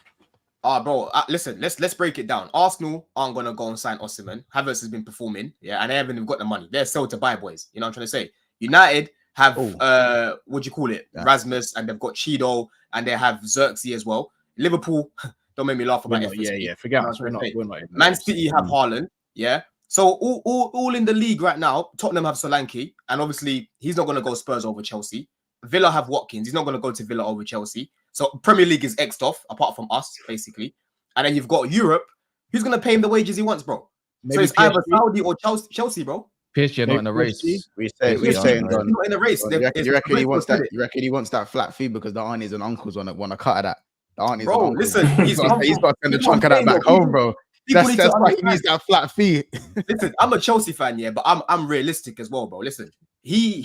Bro, listen, let's break it down. Arsenal aren't gonna go and sign Osimhen. Havertz has been performing, yeah, and they haven't even got the money. They're sold to buy boys. You know what I'm trying to say? United have what do you call it? Yeah. Rasmus, and they've got Cheeto, and they have Xerxes as well. Liverpool, don't make me laugh about it. Forget us. We're not. Man City have Haaland, yeah. So all in the league right now, Tottenham have Solanke, and obviously he's not gonna go Spurs over Chelsea. Villa have Watkins. He's not going to go to Villa over Chelsea. So Premier League is X'd off, apart from us, basically. And then you've got Europe. Who's going to pay him the wages he wants, bro? Maybe so it's PSG. Either Saudi or Chelsea, bro. PSG not in a race. We're saying not in a race. You reckon he wants that? You reckon he wants that flat fee because the aunties and uncles want to cut of that? The aunties bro, and uncles. Listen, he's got to send a chunk of that back home, bro. That's why he needs that flat fee. Listen, I'm a Chelsea fan, yeah, but I'm realistic as well, bro. Listen, he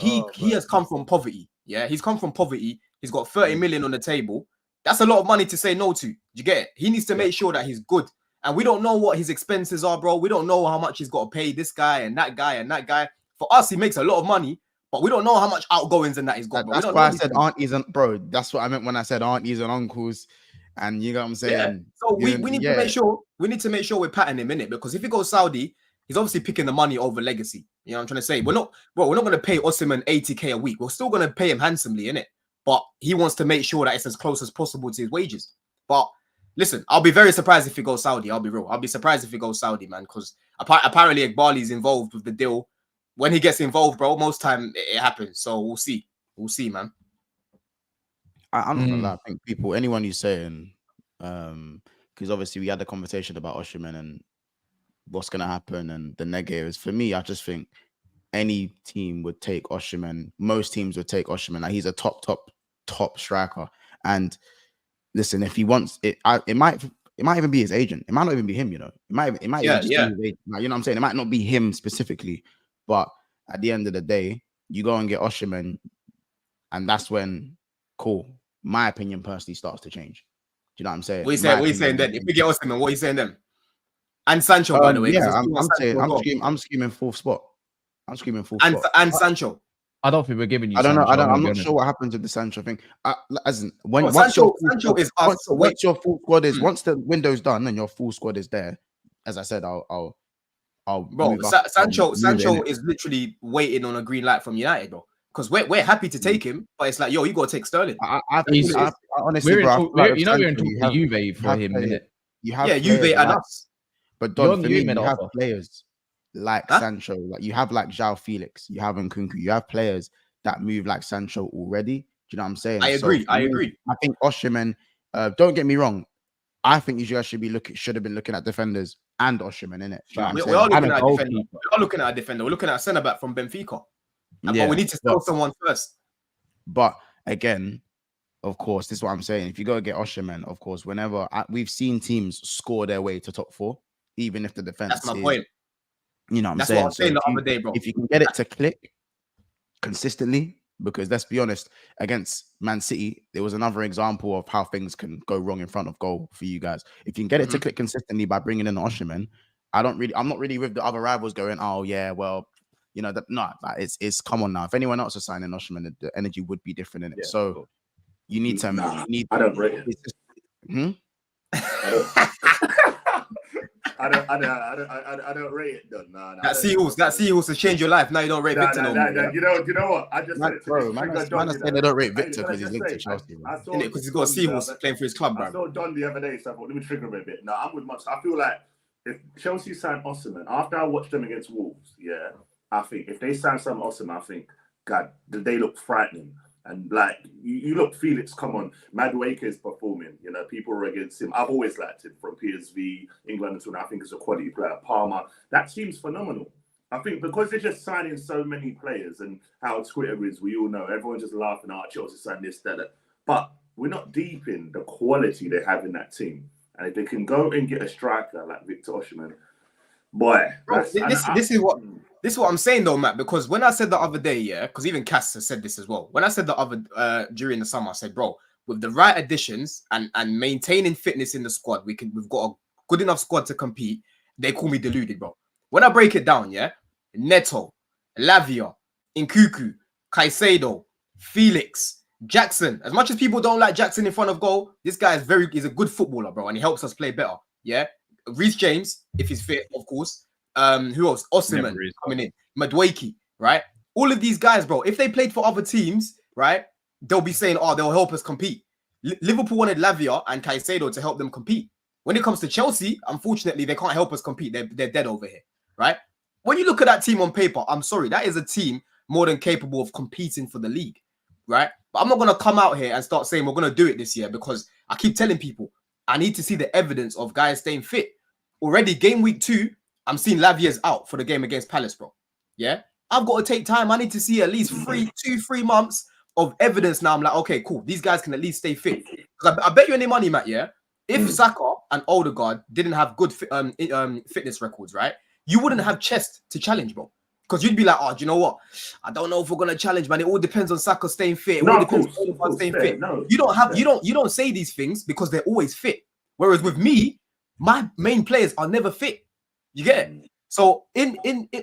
has come from poverty. Yeah, he's come from poverty. He's got 30 million on the table. That's a lot of money to say no to. You get it? He needs to make sure that he's good. And we don't know what his expenses are, bro. We don't know how much he's got to pay this guy and that guy and that guy. For us, he makes a lot of money, but we don't know how much outgoings and that he's got. Bro. That's why I said aunties and bro. That's what I meant when I said aunties and uncles. And you know what I'm saying? Yeah. So we need to make sure we're patting him in it, because if he goes Saudi, he's obviously picking the money over legacy. You know what I'm trying to say? We're not going to pay Osimhen 80k a week. We're still going to pay him handsomely, innit? But he wants to make sure that it's as close as possible to his wages. But listen, I'll be very surprised if he goes Saudi. I'll be real. I'll be surprised if he goes Saudi, man, because apparently Iqbali's involved with the deal. When he gets involved, bro, most time it happens. So we'll see. We'll see, man. I'm not gonna lie. I think anyone who's saying, because obviously we had the conversation about Osimhen and what's going to happen and the negatives. For me, I just think any team would take Osimhen. Most teams would take Osimhen. Like, he's a top striker. And listen, if he wants it, it might even be his agent. It might not even be him. You know, it might even just be his agent. Like, you know what I'm saying? It might not be him specifically, but at the end of the day, you go and get Osimhen, and that's when, cool. My opinion personally starts to change. Do you know what I'm saying? What are you saying then? If we get Osimhen, what are you saying then? And Sancho, by the way. Yeah, I'm screaming fourth spot. I'm screaming fourth spot. And Sancho. I don't think we're giving you. I don't know. Sancho, I'm not sure what happens with the Sancho thing. Once your full squad is once the window's done and your full squad is there, as I said, I'll I'll Bro, move up from Sancho Juve, innit? is literally waiting on a green light from United, bro. Because we're happy to take him, but it's like, yo, you gotta take Sterling. I He's- honestly, bro, I feel like with you know, we're in Sancho, talk to Juve for him, players, innit? you have Yeah, players Juve and like, us. but You're Don, on for the me, Juve you have offer. players like Huh? Sancho, like you have like João Felix, you have Nkunku, you have players that move like Sancho already. Do you know what I'm saying? I agree. So for me, I think Osimhen, don't get me wrong, I think you guys should have been looking at defenders and Osimhen, innit? Do you know what I'm We saying? are looking And a at a defender. goalkeeper. We are looking at a defender. We're looking at a centre back from Benfica. But Yeah, we need to sell someone first. but again, of course, this is what I'm saying. If you go get Osimhen, of course, whenever we've seen teams score their way to top 4, even if the defense That's my is, point. you know what I'm That's saying? what I was saying the if you, other day, bro. if you can get it to click consistently, because let's be honest, against Man City, there was another example of how things can go wrong in front of goal for you guys. If you can get it to click consistently by bringing in Osimhen, I'm not really with the other rivals going, oh yeah, well, you know, like it's come on now. If anyone else is signing Osimhen, the energy would be different in it. Yeah, so you need to, I don't rate it. I don't rate it, done. No, That Seahorse has changed your life. Now you don't rate Victor no more. You know what? I just said it to bro, man, saying they don't rate Victor because he's linked to Chelsea. Because he's got a Seahorse playing for his club, bro. I saw Don the other day, so I thought, let me trigger him a bit. No, I'm with much. I feel like if Chelsea signed Osimhen, after I watched them against Wolves, yeah, I think if they sign some Osimhen, I think, God, they look frightening. And like you look, Felix, come on, Madueke is performing. You know, people are against him. I've always liked him from PSV, England, and I think he's a quality player. Palmer, that team's phenomenal. I think because they're just signing so many players and how Twitter is, we all know everyone's just laughing at Chelsea signing this, that. But we're not deep in the quality they have in that team. And if they can go and get a striker like Victor Osimhen, boy, bro, this is what I'm saying though, Matt. Because when I said the other day, yeah, because even Cass has said this as well. When I said the other during the summer, I said, bro, with the right additions and maintaining fitness in the squad, we've got a good enough squad to compete. They call me deluded, bro. When I break it down, yeah, Neto, Lavia, Nkunku, Caicedo, Felix, Jackson. As much as people don't like Jackson in front of goal, this guy is a good footballer, bro, and he helps us play better. Yeah, Reece James, if he's fit, of course. Who else? Osimhen coming in, Madueke, right? All of these guys, bro, if they played for other teams, right, they'll be saying, oh, they'll help us compete. Liverpool wanted Lavia and Caicedo to help them compete. When it comes to Chelsea, unfortunately, they can't help us compete. They're dead over here, right? When you look at that team on paper, I'm sorry, that is a team more than capable of competing for the league, right? But I'm not going to come out here and start saying we're going to do it this year because I keep telling people I need to see the evidence of guys staying fit. Already, game week 2, I'm seeing Lavia's out for the game against Palace, bro. Yeah? I've got to take time. I need to see at least 3 months of evidence now. I'm like, okay, cool. These guys can at least stay fit. Because I bet you any money, Matt, yeah? If Saka and Odegaard didn't have good fitness records, right? You wouldn't have chest to challenge, bro. Because you'd be like, oh, do you know what? I don't know if we're gonna challenge, man. It all depends on Saka staying fit. It all depends on Odegaard staying fit. No, you don't say these things because they're always fit. Whereas with me, my main players are never fit. You get it? So in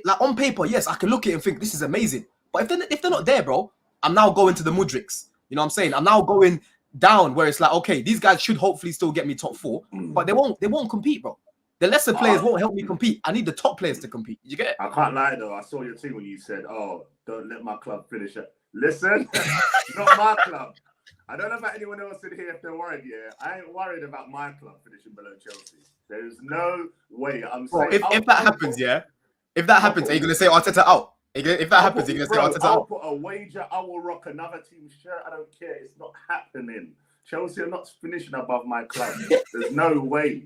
like on paper, yes, I can look at it and think this is amazing. But if they're not there, bro, I'm now going to the Mudriks. You know what I'm saying? I'm now going down where it's like, okay, these guys should hopefully still get me top 4, but they won't compete, bro. The lesser players won't help me compete. I need the top players to compete. You get it? I can't lie though. I saw your thing when you said, "Oh, don't let my club finish it." Listen, not my club. I don't know about anyone else in here if they're worried. Yeah, I ain't worried about my club finishing below Chelsea. There's no way. I'm saying if that happens, yeah. If that happens, are you gonna say Arteta out? If that happens, you're gonna say Arteta I'll out. put a wager. I will rock another team's shirt. I don't care. It's not happening. Chelsea are not finishing above my club. There's no way.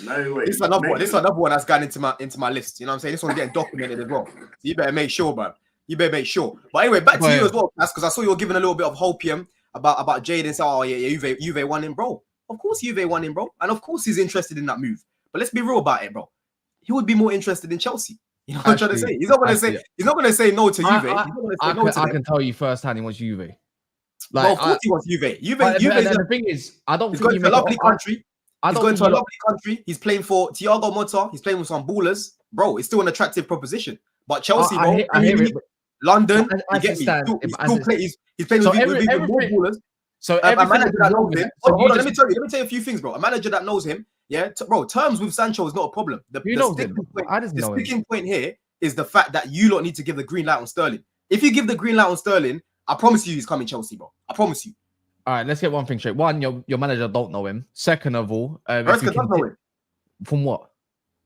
No way. This is another one. This is another one that's gone into my list. You know what I'm saying? This one's getting documented as well. So you better make sure, bro. You better make sure. But anyway, back to you as well. That's because I saw you were giving a little bit of hopium about Jadon. So, oh yeah, Juve won him, bro. Of course Juve won him, bro. And of course he's interested in that move. But let's be real about it, bro. He would be more interested in Chelsea. You know what I'm trying to say? He's not gonna say no to Juve. I can tell you firsthand he wants Juve. Like, of course he wants Juve. The thing is, I don't think he's going to a lovely country. He's going to a lovely country. He's playing for Thiago Motta. He's playing with some ballers. Bro, it's still an attractive proposition. But Chelsea, bro, I hear it, London, I you get me? understand. He's playing with more ballers. So A everything manager that knows him. so Hold on, just, let me tell you a few things, bro. A manager that knows him, yeah, bro. Terms with Sancho is not a problem. Who knows him? I didn't know him. The sticking point here is the fact that you lot need to give the green light on Sterling. If you give the green light on Sterling, I promise you he's coming Chelsea, bro. I promise you. All right, let's get one thing straight. One, your manager don't know him. Second of all, Maresca does know him. From what?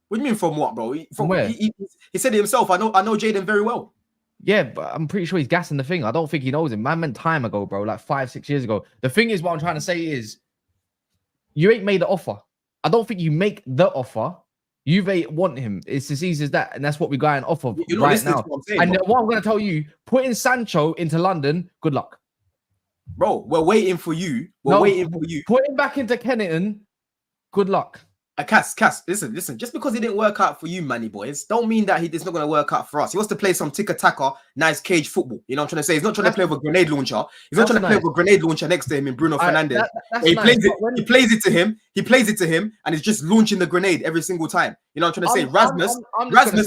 What do you mean from what, bro? From where? He said it himself. I know Jaden very well. Yeah, but I'm pretty sure he's gassing the thing. I don't think he knows him. Man meant time ago, bro, like 5-6 years ago. The thing is, what I'm trying to say is, you ain't made the offer. I don't think you make the offer. You want him. It's as easy as that, and that's what we got off of right now. And what I'm going to tell you, putting Sancho into London, good luck, bro. We're waiting for you. We're waiting for you. Put him back into Kennington, good luck. Cass, listen. Just because it didn't work out for you, Manny boys, don't mean that it's not going to work out for us. He wants to play some tick-a-tacker, nice cage football. You know what I'm trying to say? He's not trying to play with a grenade launcher. He's not trying to play with a grenade launcher next to him in Bruno Fernandes. He plays it to him. He plays it to him, and he's just launching the grenade every single time. You know what I'm trying to say? Rasmus.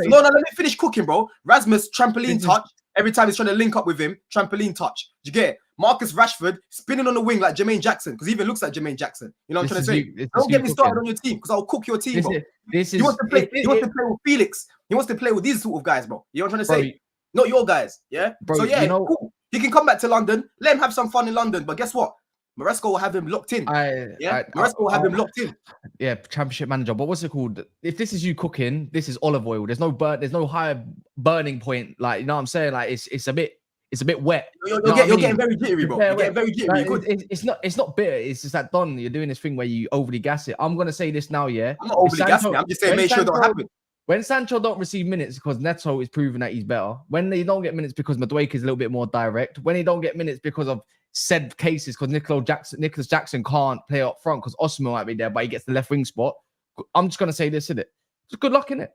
No, let me finish cooking, bro. Rasmus trampoline touch every time he's trying to link up with him. Trampoline touch. Do you get it? Marcus Rashford spinning on the wing like Jermaine Jackson, because he even looks like Jermaine Jackson. You know what I'm trying to say? Don't get me started on your team, because I'll cook your team, bro. He wants to play with Felix. He wants to play with these sort of guys, bro. You know what I'm trying to say? Not your guys, yeah? Bro, so yeah, cool. He can come back to London. Let him have some fun in London. But guess what? Maresca will have him locked in. Maresca will have him locked in. Yeah, championship manager. But what's it called? If this is you cooking, this is olive oil. There's no higher burning point. Like, you know what I'm saying? Like, it's a bit wet. You're getting very jittery, bro. You're getting very jittery. Like, it's not bitter. It's just that Don, you're doing this thing where you overly gas it. I'm gonna say this now, yeah. I'm not overly gassing. I'm just saying, make sure it don't happen. When Sancho don't receive minutes because Neto is proving that he's better. When they don't get minutes because Madueke is a little bit more direct. When they don't get minutes because of said cases, because Nicholas Jackson can't play up front because Osimhen might be there, but he gets the left wing spot. I'm just gonna say this, innit? Just good luck in it,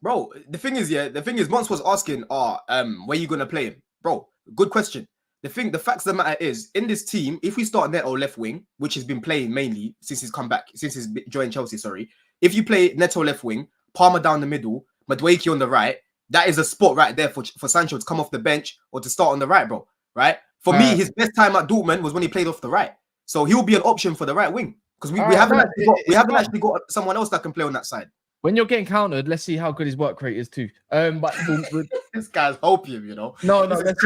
bro. The thing is, Mons was asking, where you gonna play him, bro? Good question. The facts of the matter is, in this team, if we start Neto left wing, which has been playing mainly since he's come back, since he's joined Chelsea, sorry. If you play Neto left wing, Palmer down the middle, Madueke on the right, that is a spot right there for Sancho to come off the bench or to start on the right, bro. Right? For me, his best time at Dortmund was when he played off the right. So he'll be an option for the right wing. Because we haven't actually got someone else that can play on that side. When you're getting countered, let's see how good his work rate is too. But this guy's opium, you know. No, let's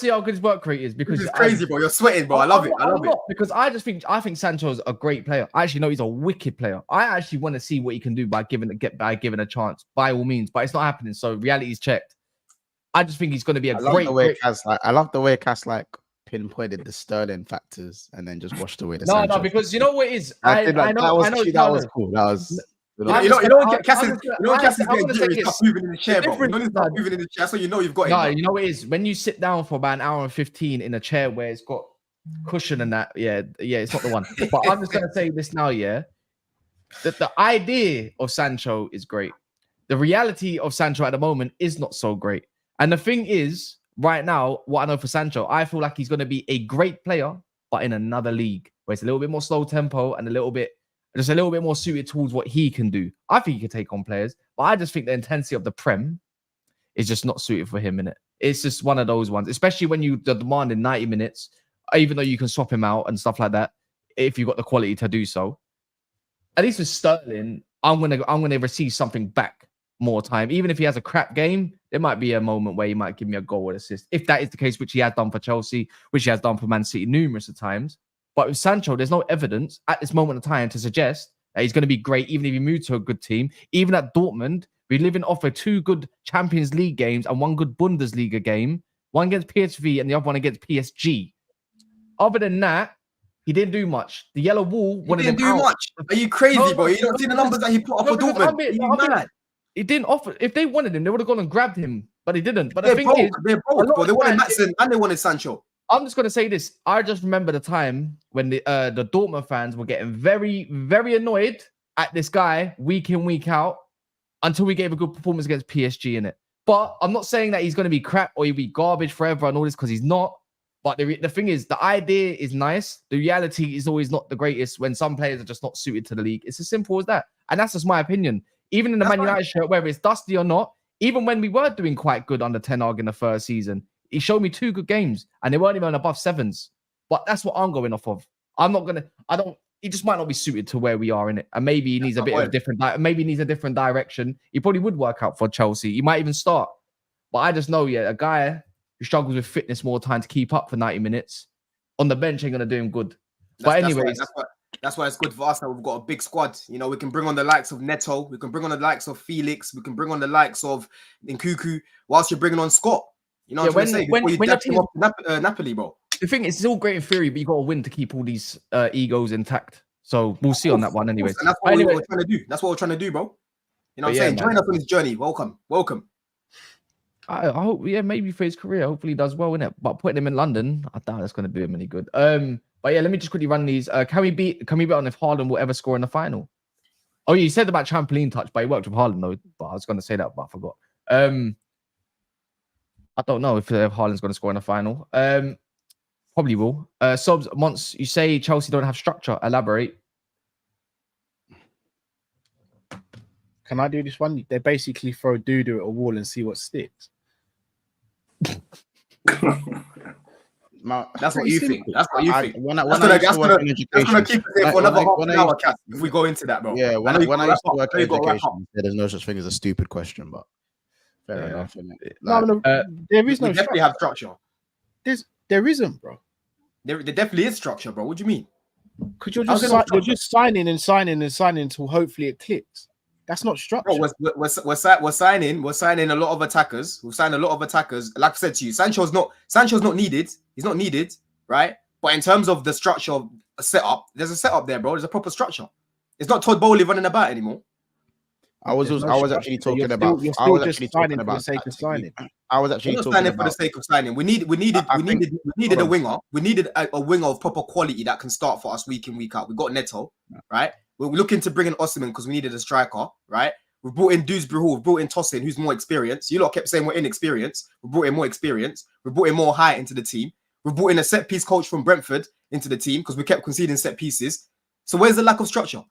see how good his work rate is, because it's crazy, bro. You're sweating, bro. I love it. Because I think Sancho's a great player. I actually know he's a wicked player. I actually want to see what he can do by giving a chance, by all means. But it's not happening. So reality's checked. I just think he's going to be I love the way Cass like pinpointed the Sterling factors and then just washed away the Sancho. No, because you know what it is. I know that was cool. That was. You know what Cass is getting jittery, stop moving in the chair, bro. You know stop moving in the chair, so you know you've got it. No, you know what it is. When you sit down for about an hour and 15 in a chair where it's got cushion and that, yeah, it's not the one. But I'm just gonna say this now, yeah. That the idea of Sancho is great. The reality of Sancho at the moment is not so great. And the thing is, right now, what I know for Sancho, I feel like he's going to be a great player, but in another league where it's a little bit more slow tempo and a little bit more suited towards what he can do. I think he can take on players, but I just think the intensity of the Prem is just not suited for him, innit? It's just one of those ones, especially when you're demanding 90 minutes, even though you can swap him out and stuff like that, if you've got the quality to do so. At least with Sterling, I'm gonna receive something back more time. Even if he has a crap game, there might be a moment where he might give me a goal or assist. If that is the case, which he has done for Chelsea, which he has done for Man City numerous of times. But with Sancho, there's no evidence at this moment of time to suggest that he's going to be great, even if he moves to a good team. Even at Dortmund, we're living off of 2 good Champions League games and 1 good Bundesliga game, one against PSV and the other one against PSG. Other than that, he didn't do much. The yellow wall wanted him out. He didn't do much. Are you crazy, bro? You don't see the numbers that he put up for Dortmund. He didn't offer. If they wanted him, they would have gone and grabbed him, but they didn't. But they're both, bro. They wanted Maatsen and they wanted Sancho. I'm just gonna say this. I just remember the time when the Dortmund fans were getting very, very annoyed at this guy week in, week out until we gave a good performance against PSG in it. But I'm not saying that he's gonna be crap or he'll be garbage forever and all this, because he's not. But the thing is, the idea is nice. The reality is always not the greatest when some players are just not suited to the league. It's as simple as that. And that's just my opinion. Even in the Man United shirt, whether it's dusty or not, even when we were doing quite good under Ten Hag in the first season, he showed me 2 good games and they weren't even above 7s. But that's what I'm going off of. He just might not be suited to where we are in it. And maybe he needs a bit of different, maybe he needs a different direction. He probably would work out for Chelsea. He might even start. But I just know, a guy who struggles with fitness more time to keep up for 90 minutes on the bench ain't going to do him good. But anyways. That's why it's good for us that we've got a big squad. You know, we can bring on the likes of Neto. We can bring on the likes of Felix. We can bring on the likes of Nkuku whilst you're bringing on Scott. You know what I'm saying? When Napoli, bro. The thing is, it's all great in theory, but you got to win to keep all these egos intact. So we'll see on that one anyways. And that's what we're trying to do. That's what we're trying to do, bro. You know what I'm saying? Join us on this journey. Welcome. I hope, maybe for his career, hopefully he does well in it. But putting him in London, I doubt that's going to do him any good. But let me just quickly run these. Can we bet on if Haaland will ever score in the final? Oh, you said about trampoline touch, but he worked with Haaland though. But I was going to say that, but I forgot. I don't know if Haaland's going to score in the final. Probably will. Sobs, once you say Chelsea don't have structure, elaborate. Can I do this one? They basically throw doo-doo at a wall and see what sticks. That's what you think. That's what you think. That's gonna keep it there for another half an hour, Cat, if we go into that, bro. Yeah, when I used to work in education, there's no such thing as a stupid question, but fair enough. There is no. We definitely have structure. There isn't, bro. There definitely is structure, bro. What do you mean? Because you're just signing until hopefully it clicks. That's not structure. Bro, we're signing a lot of attackers. We've signed a lot of attackers. Like I said to you, Sancho's not needed. He's not needed, right? But in terms of the structure of a setup, there's a setup there, bro. There's a proper structure. It's not Todd Bowley running about anymore. I was actually talking about for the sake of signing. I was actually talking signing for the sake of signing. We needed a winger. We needed a winger of proper quality that can start for us week in, week out. We got Neto, right? We're looking to bring in Osimhen because we needed a striker, right? We brought in Dewsbury Hall, we brought in Tosin, who's more experienced. You lot kept saying we're inexperienced. We brought in more experience. We brought in more height into the team. We brought in a set piece coach from Brentford into the team because we kept conceding set pieces. So where's the lack of structure?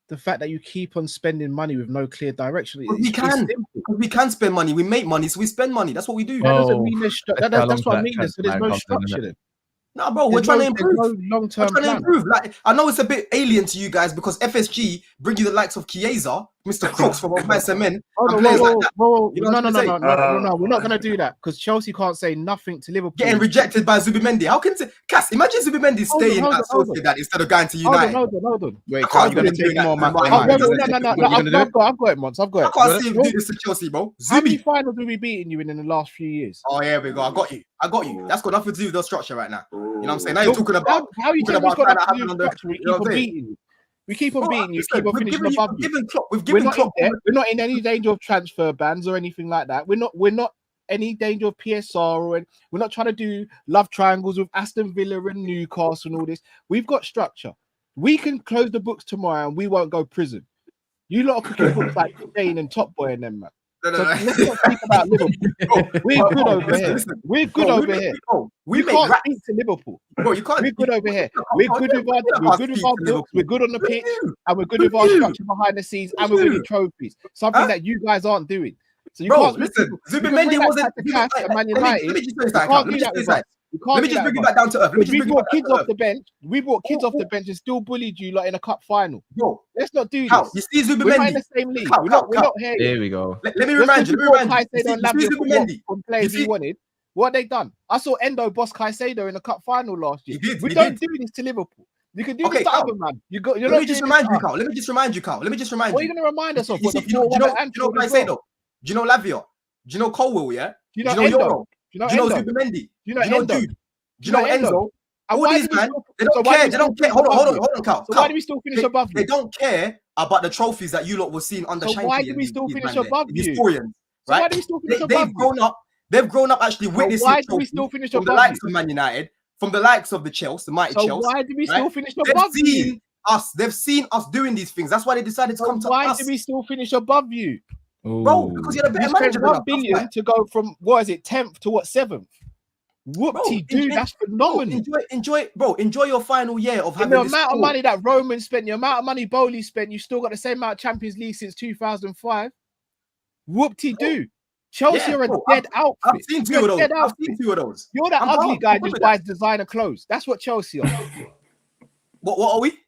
The fact that you keep on spending money with no clear direction. We can spend money. We make money, so we spend money. That's what we do. That doesn't mean that's what I mean. So there's no structure then. No, bro, we're trying to improve. No long-term plan. Like, I know it's a bit alien to you guys because FSG bring you the likes of Chiesa, Mr. Crooks from Osimhen, and players like that. No, we're not going to do that because Chelsea can't say nothing to Liverpool. Getting rejected by Zubimendi. How can Cass? Imagine Zubimendi staying at Sociedad instead of going to United. Hold on. Wait, Carl, you're going to take more money. I've got it, Mons. I've got it. I can't see him do this to Chelsea, bro. How many finals have we beaten you in the last few years? Oh, here we go. I got you. That's got nothing to do with the structure right now. You know what I'm saying? Now you're talking about how you talking about trying to happen on the structure. We keep on beating you. Keep on finishing above you. We're not in any danger of transfer bans or anything like that. We're not any danger of PSR or we're not trying to do love triangles with Aston Villa and Newcastle and all this. We've got structure. We can close the books tomorrow and we won't go prison. You lot are cooking books like Shane and Top Boy and them, man. Let's not speak about Liverpool. We're good over here. We're good over here. We can't speak to Liverpool. Bro, you can't. We're good over here. We're good with our books. We're good on the pitch, and we're good with our structure behind the scenes, and we're winning trophies. Something that you guys aren't doing. So you can't listen. Zubimendi wasn't. Man United. Let me just bring you back down to earth. We brought kids off the bench. We brought kids off the bench and still bullied you like in a cup final. Yo, let's not do this. You see Zubimendi? We're not in the same league. We're not here. There we go. Let me remind you. Zubimendi from players he wanted. What have they done? I saw Endo boss Caicedo in a cup final last year. We don't do this to Liverpool. You can do this to other man. Let me just remind you, Carl. Let me just remind you. What are you going to remind us of? Do you know Caicedo? Do you know Lavia? Do you know Colwell, yeah? Do you know Yoro? Do you know Zubimendi? Do you know Dude? Do you know Enzo? All these man, they don't care. Hold on, Carl. So why do we still finish above you? They don't care about the trophies that you lot were seeing under Shankly. So why do we still finish above you? Historians, right? Why do we still finish above you? They've grown up actually witnessing why do we still finish above the likes of Man United, from the likes of the Chelsea, the mighty Chelsea. Why do we still finish above you? They've seen us doing these things. That's why they decided to come to us. Why do we still finish above you? Bro, because you're a better manager. 1 billion to go from 10th to 7th. Whoopty do, that's phenomenal. Enjoy your final year of having the amount of money that Roman spent, the amount of money Bowley spent, you still got the same amount of Champions League since 2005. Whoopty do. Chelsea Yeah, are a bro, dead outfit. I've seen two You're of a those. dead I've outfit. seen two of those. You're that I'm ugly proud. guy I'm just with buys designer clothes. That's what Chelsea are. What are we?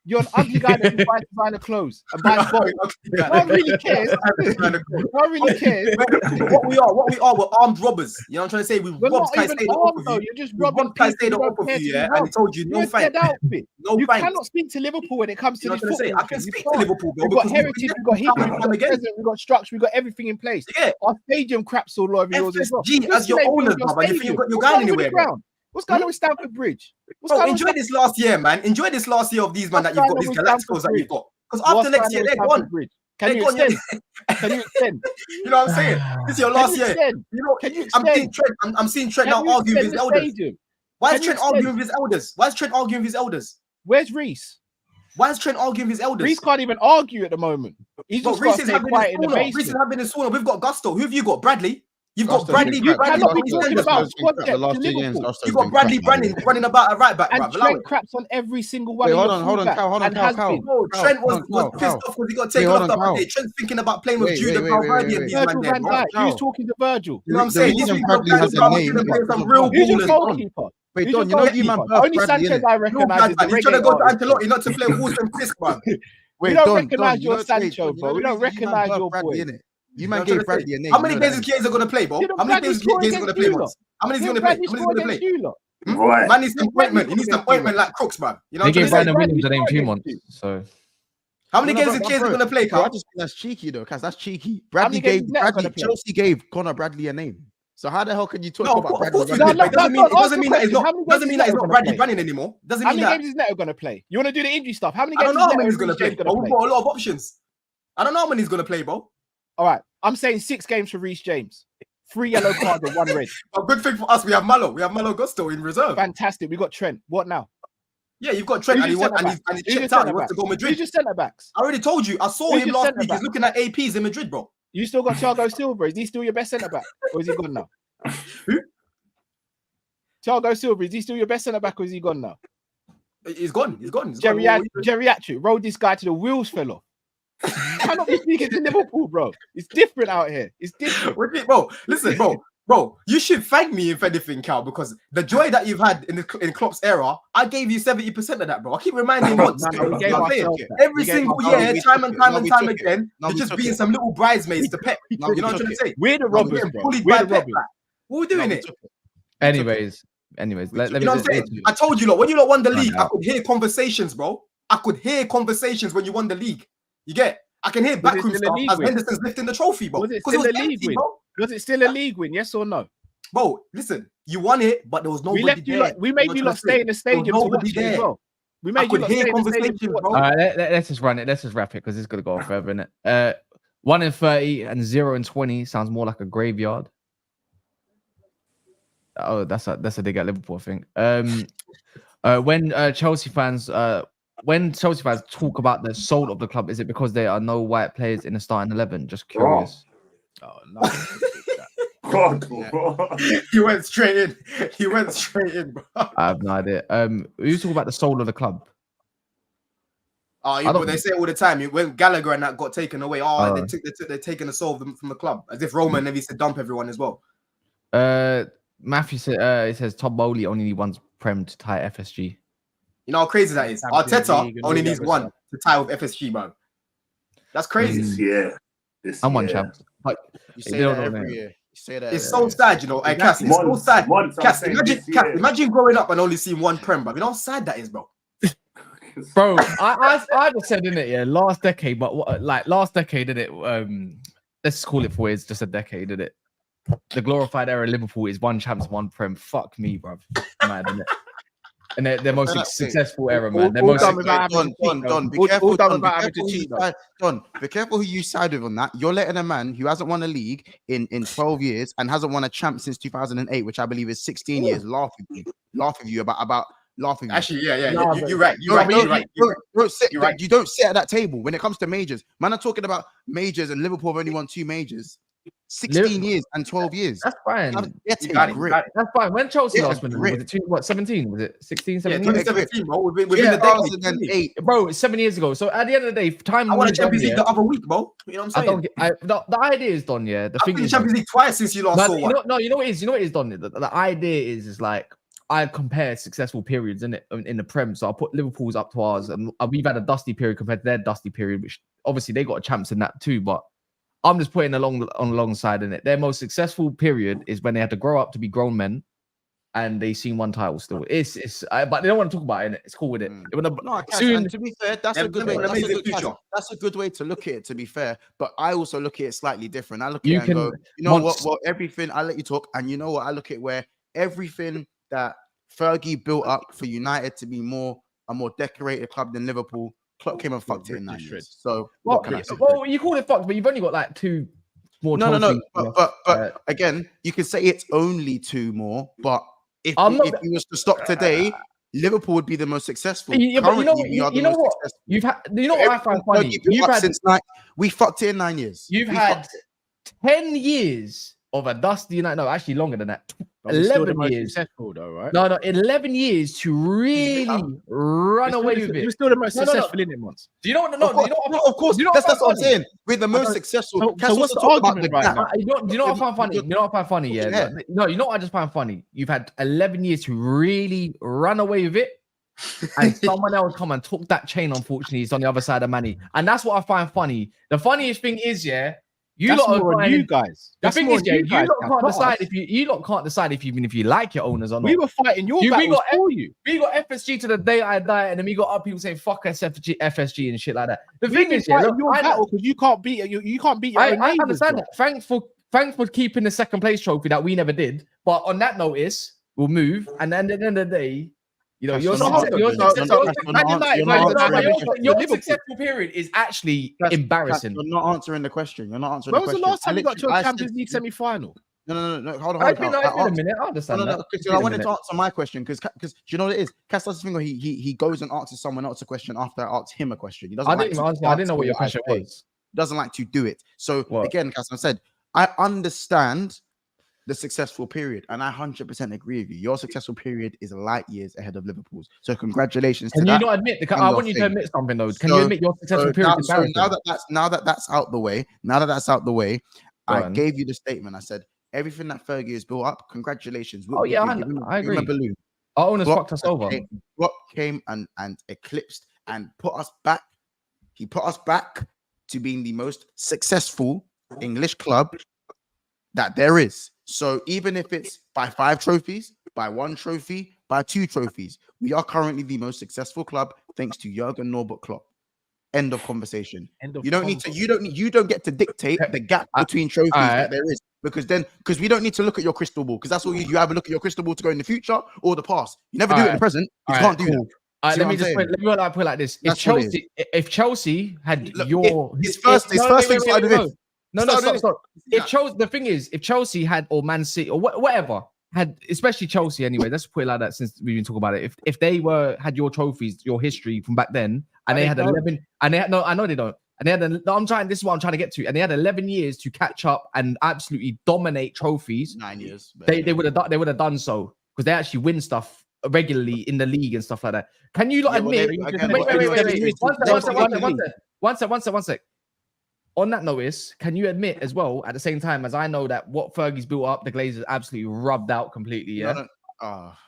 You're an ugly guy that just buys designer clothes and buys bottles. No one really cares. No one really cares. What we are, we're armed robbers. You know what I'm trying to say? We You're robbed not even Caicedo off armed of though. you. You're just We robbing robbed people. Caicedo You off don't of care you, to be yeah, and he robbed. told you You're no a dead thanks. outfit. No You thanks. cannot speak to Liverpool when it comes to You know this what I'm trying to say? football. I can thing. You speak to can't. Liverpool, bro. We've got because heritage, we've got history, we've got present, we've got structure, we've got everything in place. Yeah, Our stadium craps all over yours as well. FSG You as your still ain't built owners, your brother. You think stadium. you're What's going going on with the anywhere, bro? ground? What's going on with Stamford Bridge? What's Bro, going on with enjoy this last year, man. Enjoy this last year of these man What's that you've going got, on these with Stamford Galacticos that Bridge? you've got. Because after What's next going year, on with they're Stamford gone. Bridge? Can They're you gone. extend? Can you extend? You know what I'm saying? This is your last year. Extend? You know, Can you I'm seeing extend? Trent. I'm seeing Trent Can now you arguing with extend his the elders. stadium? Why is Can you Trent extend? arguing with his elders? Why is Trent arguing with his elders? Where's Reece? Why is Trent arguing with his elders? Reece can't even argue at the moment. He's Bro, just Reece got to is stay having quiet in the his sauna. Reece is basement. having his sauna. We've got Gusto. Who have you got? Bradley. You've got Gusto's Bradley. been You crap. Bradley cannot be on talking EastEnders, about bro. squad The depth last to 2 games, Liverpool. Gusto's You got been Bradley crap, man. running about at right back, And bro. Allow Trent it. craps on every single one Wait, of hold your on, hold on, fullbacks Cal, hold on, and Cal, has Cal. been. Bro, Cal, Trent hold was on, Cal, pissed Cal. off because he got Wait, taken hold off on, the other Cal. day. Trent's thinking about playing with Wait, Jude and wait, wait, wait, Valverde wait, and wait. these man Virgil there, van bro. Dijk. Cal. Who's talking to Virgil? You know what I'm The saying? reason He's Bradley playing has with a Real name Madrid and is playing some because of real what Who's your ballers. Bro. goalkeeper? Wait, Who's your Don, you know you man goalkeeper? birthed Only Bradley, Sanchez innit? I Real recognise bad is the man. He's trying to reggae go to artist. Ancelotti not to play Wolves and Fisk, man. We Wait, don't Don, recognise you your know, wait, Sancho, Don, you know bro. the We don't reason you man recognise birthed your Bradley, boy. innit? You You know man what I'm trying gave to say? Bradley a name. How You many know games that, is Chiesa going to play, bro? Didn't How many Bradley games is score Chiesa going against to play, you lot? once? How many is he going Didn't to play? Bradley How many is he score going to against play? you lot? Right. Man needs some Didn't Bradley ointment. He score needs some against you ointment lot? like Crooks, man. You know They what I'm gave trying to say? Brandon How Williams an score M2 against month. you? So many No, games is but Chiesa bro, going to play, bro, I Carl? just think that's cheeky though, cause that's cheeky. how many games is Neto Bradley, gonna play? Chelsea gave Connor Bradley a name. So how the hell can you talk No, about of Bradley? course he's No, going to no, play. no, It doesn't answer mean the that he's question. not. How many Doesn't games mean is that he's Neto not gonna Bradley play? Branning anymore. Doesn't How mean many that. games is Neto gonna play? You want to do the injury stuff? How many I games don't know is how many Neto he's going to and play. Reece James But gonna we've play? got a lot of options. I don't know how many he's going to play, bro. All right, I'm saying 6 games for Reece James, 3 yellow cards and 1 red. A good thing for us, we have Malo. We have Malo Gusto in reserve. Fantastic. We got Trent. What now? Yeah, you've got Trent, Who's and your he's centre-back? checked Who's out. your He wants to centre-backs? go Who's Madrid. your centre-backs? I already told you. I saw Who's him your last week. centre-back? He's looking at APs in Madrid, bro. You still got Thiago Silva. Is he still your best centre-back? Or is he gone now? Who? Thiago Silva, is he still your best centre-back or is he gone now? He's gone. He's gone. He's gone. Geriatric rode this guy to the wheels fell off. You cannot be speaking to Liverpool, bro. It's different out here. It's different. Bro, listen, bro. You should thank me if anything, Cal, because the joy that you've had in Klopp's era, I gave you 70% of that, bro. I keep reminding you once. No, we gave ourselves that. Every single year, time and time again, No, you're we just took being it. some little bridesmaids to Pep. No, You we know what I'm took trying to it. say? We're the We're robbers, getting bro. bullied We're by the Pep. robbers. Like, what are we doing No, we it? took it. Anyways, let You me know what I'm saying? I told you, lot, when you lot won the league, I could hear conversations, bro. I could hear conversations when you won the league. You get? I can hear Was it backroom still a stuff league as win? Henderson's lifting the trophy, bro. Was it Because still a was league empty, win? bro. Was it still a league win? Yes or no? Bro, listen, you won it, but there was nobody We left you there. lot. We made you lot stay in the stadium to watch it as well. We made you could lot hear stay in the stadium conversations, to watch bro. it. All right, let's just run it. Let's just wrap it because it's gonna go on forever, innit? 1 in 30 and 0 in 20 sounds more like a graveyard. Oh, that's a dig at Liverpool, I think. When Chelsea fans talk about the soul of the club, is it because there are no white players in the starting 11? Just curious. Oh no. God, He went straight in. He went straight in, bro. I have no idea. You talk about the soul of the club. Oh, they say all the time. When Gallagher and that got taken away, they're taking the soul from the club, as if Roman never used to dump everyone as well. Matthew said, it says Tom Bowley only needs 1 prem to tie FSG. You know how crazy that is. Arteta only needs 1 to tie with FSG, man. That's crazy. I'm one champ. Like, you say that every year. You say that. It's so sad, you know. Hey, Cass, it's so sad. Cass, imagine growing up and only seeing 1 prem, bro. You know how sad that is, bro. Bro, I just said in it, yeah, last decade, but last decade, did it? Let's just call it for it's just a decade, did it? The glorified era of Liverpool is 1 champs, 1 prem. Fuck me, bro. Mad, innit? And they're most successful era, man. They're most Don, be careful. Don, be careful who you side with on that. You're letting a man who hasn't won a league in 12 years and hasn't won a champ since 2008, which I believe is 16 years, laugh with you about laughing. Actually, yeah. No, you're right. You're right. You don't sit at that table when it comes to majors. Man, I'm talking about majors, and Liverpool have only won 2 majors. 16 years and 12 years. That's fine. Get got a it, grip. got it. That's fine. When Chelsea Yeah, last won, grip. was it 17? Was it 16, Yeah, 17? 2017, bro. Within the decade. 2008. Bro, it's 7 years ago. So at the end of the day, time I won a moves on, Champions League yeah. the other week, bro. You know what I'm I saying? don't get. The idea is done, yeah. The I've thing been in is, Champions League twice since you last no, saw one. you know what it is. You know what it is done. The idea is like I compare successful periods in the Prem. So I put Liverpool's up to ours, and we've had a dusty period compared to their dusty period, which obviously they got a champs in that too. But I'm just putting alongside in it. Their most successful period is when they had to grow up to be grown men, and they seen one title still. But they don't want to talk about it. It's cool with it. No, Soon- and to be fair, that's a good way. That's a good way to look at it. To be fair, but I also look at it slightly different. I look at it and go, you know what? Well, everything. I let you talk, and you know what? I look at where everything that Fergie built up for United to be a more decorated club than Liverpool. Klopp came and fucked it in 9 years. So well, what can I say? well, you call it fucked, but you've only got like 2 more. No. But again, you can say it's only 2 more. But if he was to stop today, Liverpool would be the most successful. Yeah, but you know what? You know what I find funny? We fucked it in 9 years. You've had 10 years of a dusty United. No, actually longer than that. 11 years. Successful though, right? No, 11 years to really run away with it. We're still the most successful in it once. Do you know what? Of course. That's what I'm saying. We're the most successful. So what's the argument right now? Do you know what I find funny? You know what I find funny? Yeah. No, you know what I just find funny? You've had 11 years to really run away with it. And someone else come and took that chain. Unfortunately, it's on the other side of money, and that's what I find funny. The funniest thing is, yeah, you lot are you guys. The thing is, yeah, you lot can't decide if you lot can't decide if you like your owners or not. We were fighting your battles for you. We got FSG to the day I die, and then we got other people saying fuck FSG and shit like that. The thing is, yeah, your battle because you can't beat you can't beat your own I neighbours, understand bro. that. Thanks for keeping the second place trophy that we never did. But on that notice, we'll move, and then at the end of the day. You know, your successful period is actually embarrassing. You're not answering the question. When was the last time you got to a Champions League semi-final? No. Hold on. It's been a minute. I understand that. I wanted to answer my question because do you know what it is? Cass does this thing where he goes and answers someone else a question after I asked him a question. He doesn't. I didn't know what your question was. He doesn't like to do it. So again, Cass, I said I understand the successful period, and I 100% agree with you. Your successful period is light years ahead of Liverpool's. So congratulations to that. Can you not admit? I want you to admit something though. Can you admit your successful period? Now that that's out the way, I gave you the statement. I said everything that Fergie has built up. Congratulations. I agree. Our owners fucked us over. What came and eclipsed and put us back. He put us back to being the most successful English club that there is. So even if it's by 5 trophies, by 1 trophy, by 2 trophies, we are currently the most successful club thanks to Jurgen Norbert Klopp. End of conversation. You don't get to dictate the gap between trophies that there is because we don't need to look at your crystal ball because that's all you have a look at your crystal ball to go in the future or the past. You never do it in the present. You can't do that. Let me put it like this. If Chelsea had his first thing started with. Stop. The thing is, if Chelsea had or Man City or whatever had, especially Chelsea anyway, let's put it like that since we've been talking about it. If they had your trophies, your history from back then, and they had 11, and they had I know they don't, and they had. This is what I'm trying to get to, and they had 11 years to catch up and absolutely dominate trophies. 9 years. They would have done so because they actually win stuff regularly in the league and stuff like that. Can you not admit? Wait. One sec. On that notice, can you admit as well, at the same time as I know that what Fergie's built up, the Glazers absolutely rubbed out completely, yeah?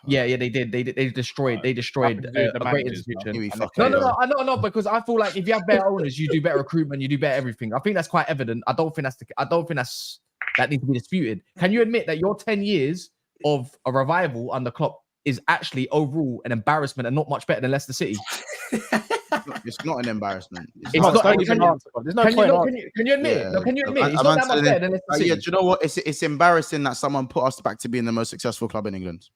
They did. They destroyed a great institution. No, because I feel like if you have better owners, you do better recruitment, you do better everything. I think that's quite evident. I don't think that needs to be disputed. Can you admit that your 10 years of a revival under Klopp is actually overall an embarrassment and not much better than Leicester City? It's not an embarrassment. There's no point. Can you admit? Yeah. No, can you admit? It's not that much better than Leicester City. Do you know what? It's embarrassing that someone put us back to being the most successful club in England.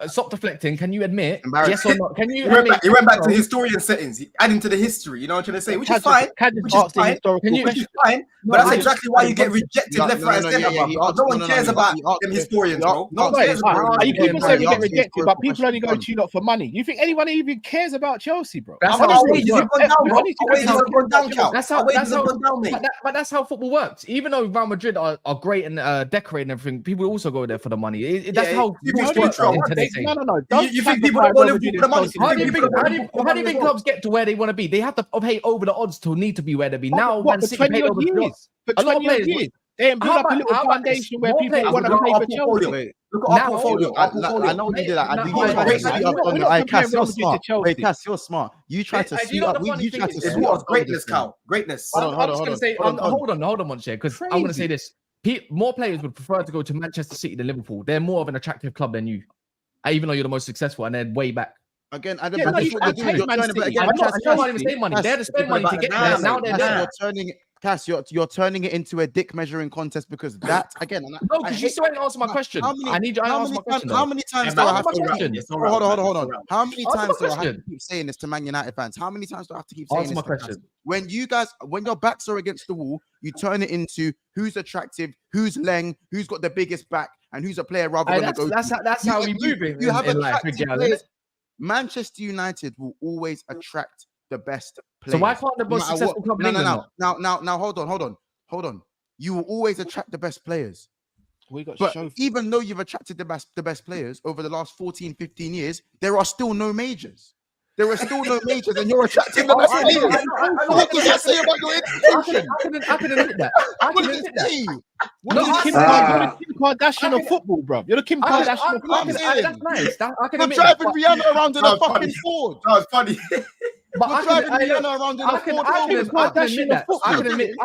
Stop deflecting. Can you admit? Yes or not? Can you? He went back to historian settings, adding to the history. You know what I'm trying to say? Which is fine. Which is fine. But that's exactly why you get rejected left, right, and center. No one cares about them historians, bro. No one cares about. You keep saying we get rejected, but people only go to you lot for money. You think anyone even cares about Chelsea? Chelsea, bro. That's How how many wages have gone down, bro? Money Our wages have gone down, Cal. That's Our how. wages That's have how. gone down, mate. But that's how football works. Even though Real Madrid are great and decorating everything, people also go there for the money. That's Yeah, how you think sports work Trump- in today's age. No. You think people don't go Liverpool for the money? How do you You think? think How do people you, go for how do money you think as well? clubs get to where they want to be? They have to pay over the odds to need to be where they be. Now, What, Man for City 20 paid odd over the odds. years? For A lot of 20 odd players. years. They ain't built How up a about- little how about this? foundation where More people players want to look pay at for our portfolio. Chelsea. Look at our Now- portfolio. Our I portfolio. know you did that. Now- I do now- you try now- to now- see you know- on we're your not eye, comparing Cass, you're Real Madrid to smart. Chelsea. Wait, Cass, you're smart. You try to And you see know up. the funny You thing try is, to It's yeah, see what us of greatness, over this, Cal. Greatness. Hold on, I'm just gonna say, hold on. hold on one second, because I'm gonna say this: more players would prefer to go to Manchester City than Liverpool. They're more of an attractive club than you, even though you're the most successful, and they're way back. Again, and Yeah, but no, this you is what you're can't doing. take You're Man turning, but City. again, I'm not Cass, even saying money. They're to spend money to get there. Now they're there. you're turning it. Cass, you're turning it into a dick measuring contest because that again. And No, because you still ain't answered my question. I need you to answer my question. How many times Yeah, do I but have answer to my question. It's all right, hold man. on. How many Answer my times do I have to question. keep saying this to Man United fans? How many times do I have to keep saying Answer this? my to Cass? question. When your backs are against the wall, you turn it into who's attractive, who's leng, who's got the biggest back, and who's a player rather than a go. That's how we move You have in life, attractive big girl, players. innit? Manchester United will always attract the best players. So why can't the no most matter successful what. club in No, England not? now, hold on. You will always attract the best players. We got But show. even though you've attracted the best players over the last 14, 15 years, there are still no majors. There are still no majors, and you're attracting the best players. What does that say about your institution? I can admit that. I What can does admit it that. say? What No, is I Kim can- Kardashian? You're the Kim Kardashian I of can- football, bro. You're the Kim I can- Kardashian of I can- football. That's nice. I can You're admit that. driving Rihanna around in That a was fucking funny. Ford. That was funny. But You're I driving can, Rihanna around in a Ford. I can admit that. I can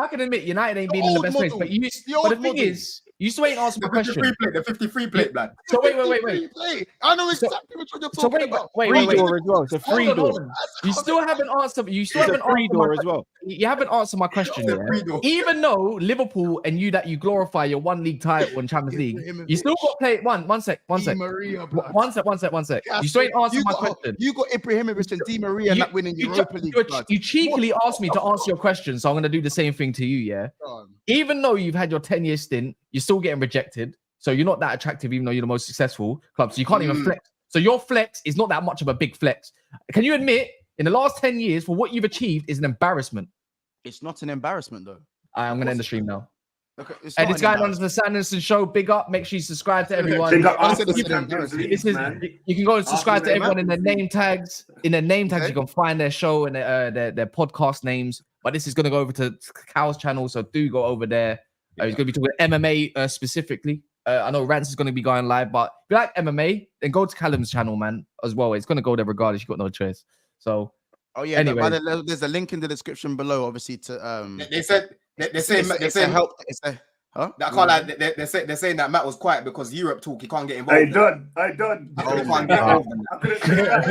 Stupid. admit United ain't The been in the old best place. model. But The but old the thing model. is, you still ain't answered my question. The 53 plate, man. So wait. Play. I know exactly what you're So talking about. Free door as well. It's a free Hold door. on. You still haven't answered. You still It's a haven't free answered door my as well. You haven't answered my question It's a yet. free door. Even though Liverpool and you glorify your one league title in Champions League, you still got to play one sec. Di Maria, blood. One sec. You still ain't answered my question. You got Ibrahimovic and Di Maria not winning Europa League. blood. You cheekily asked me to answer your question, so I'm going to do the same thing to you, yeah? Even though you've had your 10-year stint, you're still getting rejected. So you're not that attractive, even though you're the most successful club. So you can't even flex. So your flex is not that much of a big flex. Can you admit, in the last 10 years, for what you've achieved is an embarrassment? It's not an embarrassment, though. I'm going to end the stream now. Okay, it's Hey, not this an guy on embarrassment. the Sanderson Show, big up. Make sure you subscribe to everyone. Big up I said Arsenal it's an Champions embarrassment. League, This is man. you can go and subscribe to Arsenal everyone in their name tags. In their name tags, Okay. you can find their show and their podcast names. But this is going to go over to Cal's channel, so do go over there. He's going to be talking MMA specifically. I know Rance is going to be going live, but if you like MMA, then go to Callum's channel, man, as well. It's going to go there regardless. You've got no choice. So, Oh yeah, anyway. there's a link in the description below, obviously. To They said they're saying it's a help. It's a huh? I can't lie. They're saying that Matt was quiet because Europe talk. He can't get I involved. done. He can't get involved. I couldn't say that.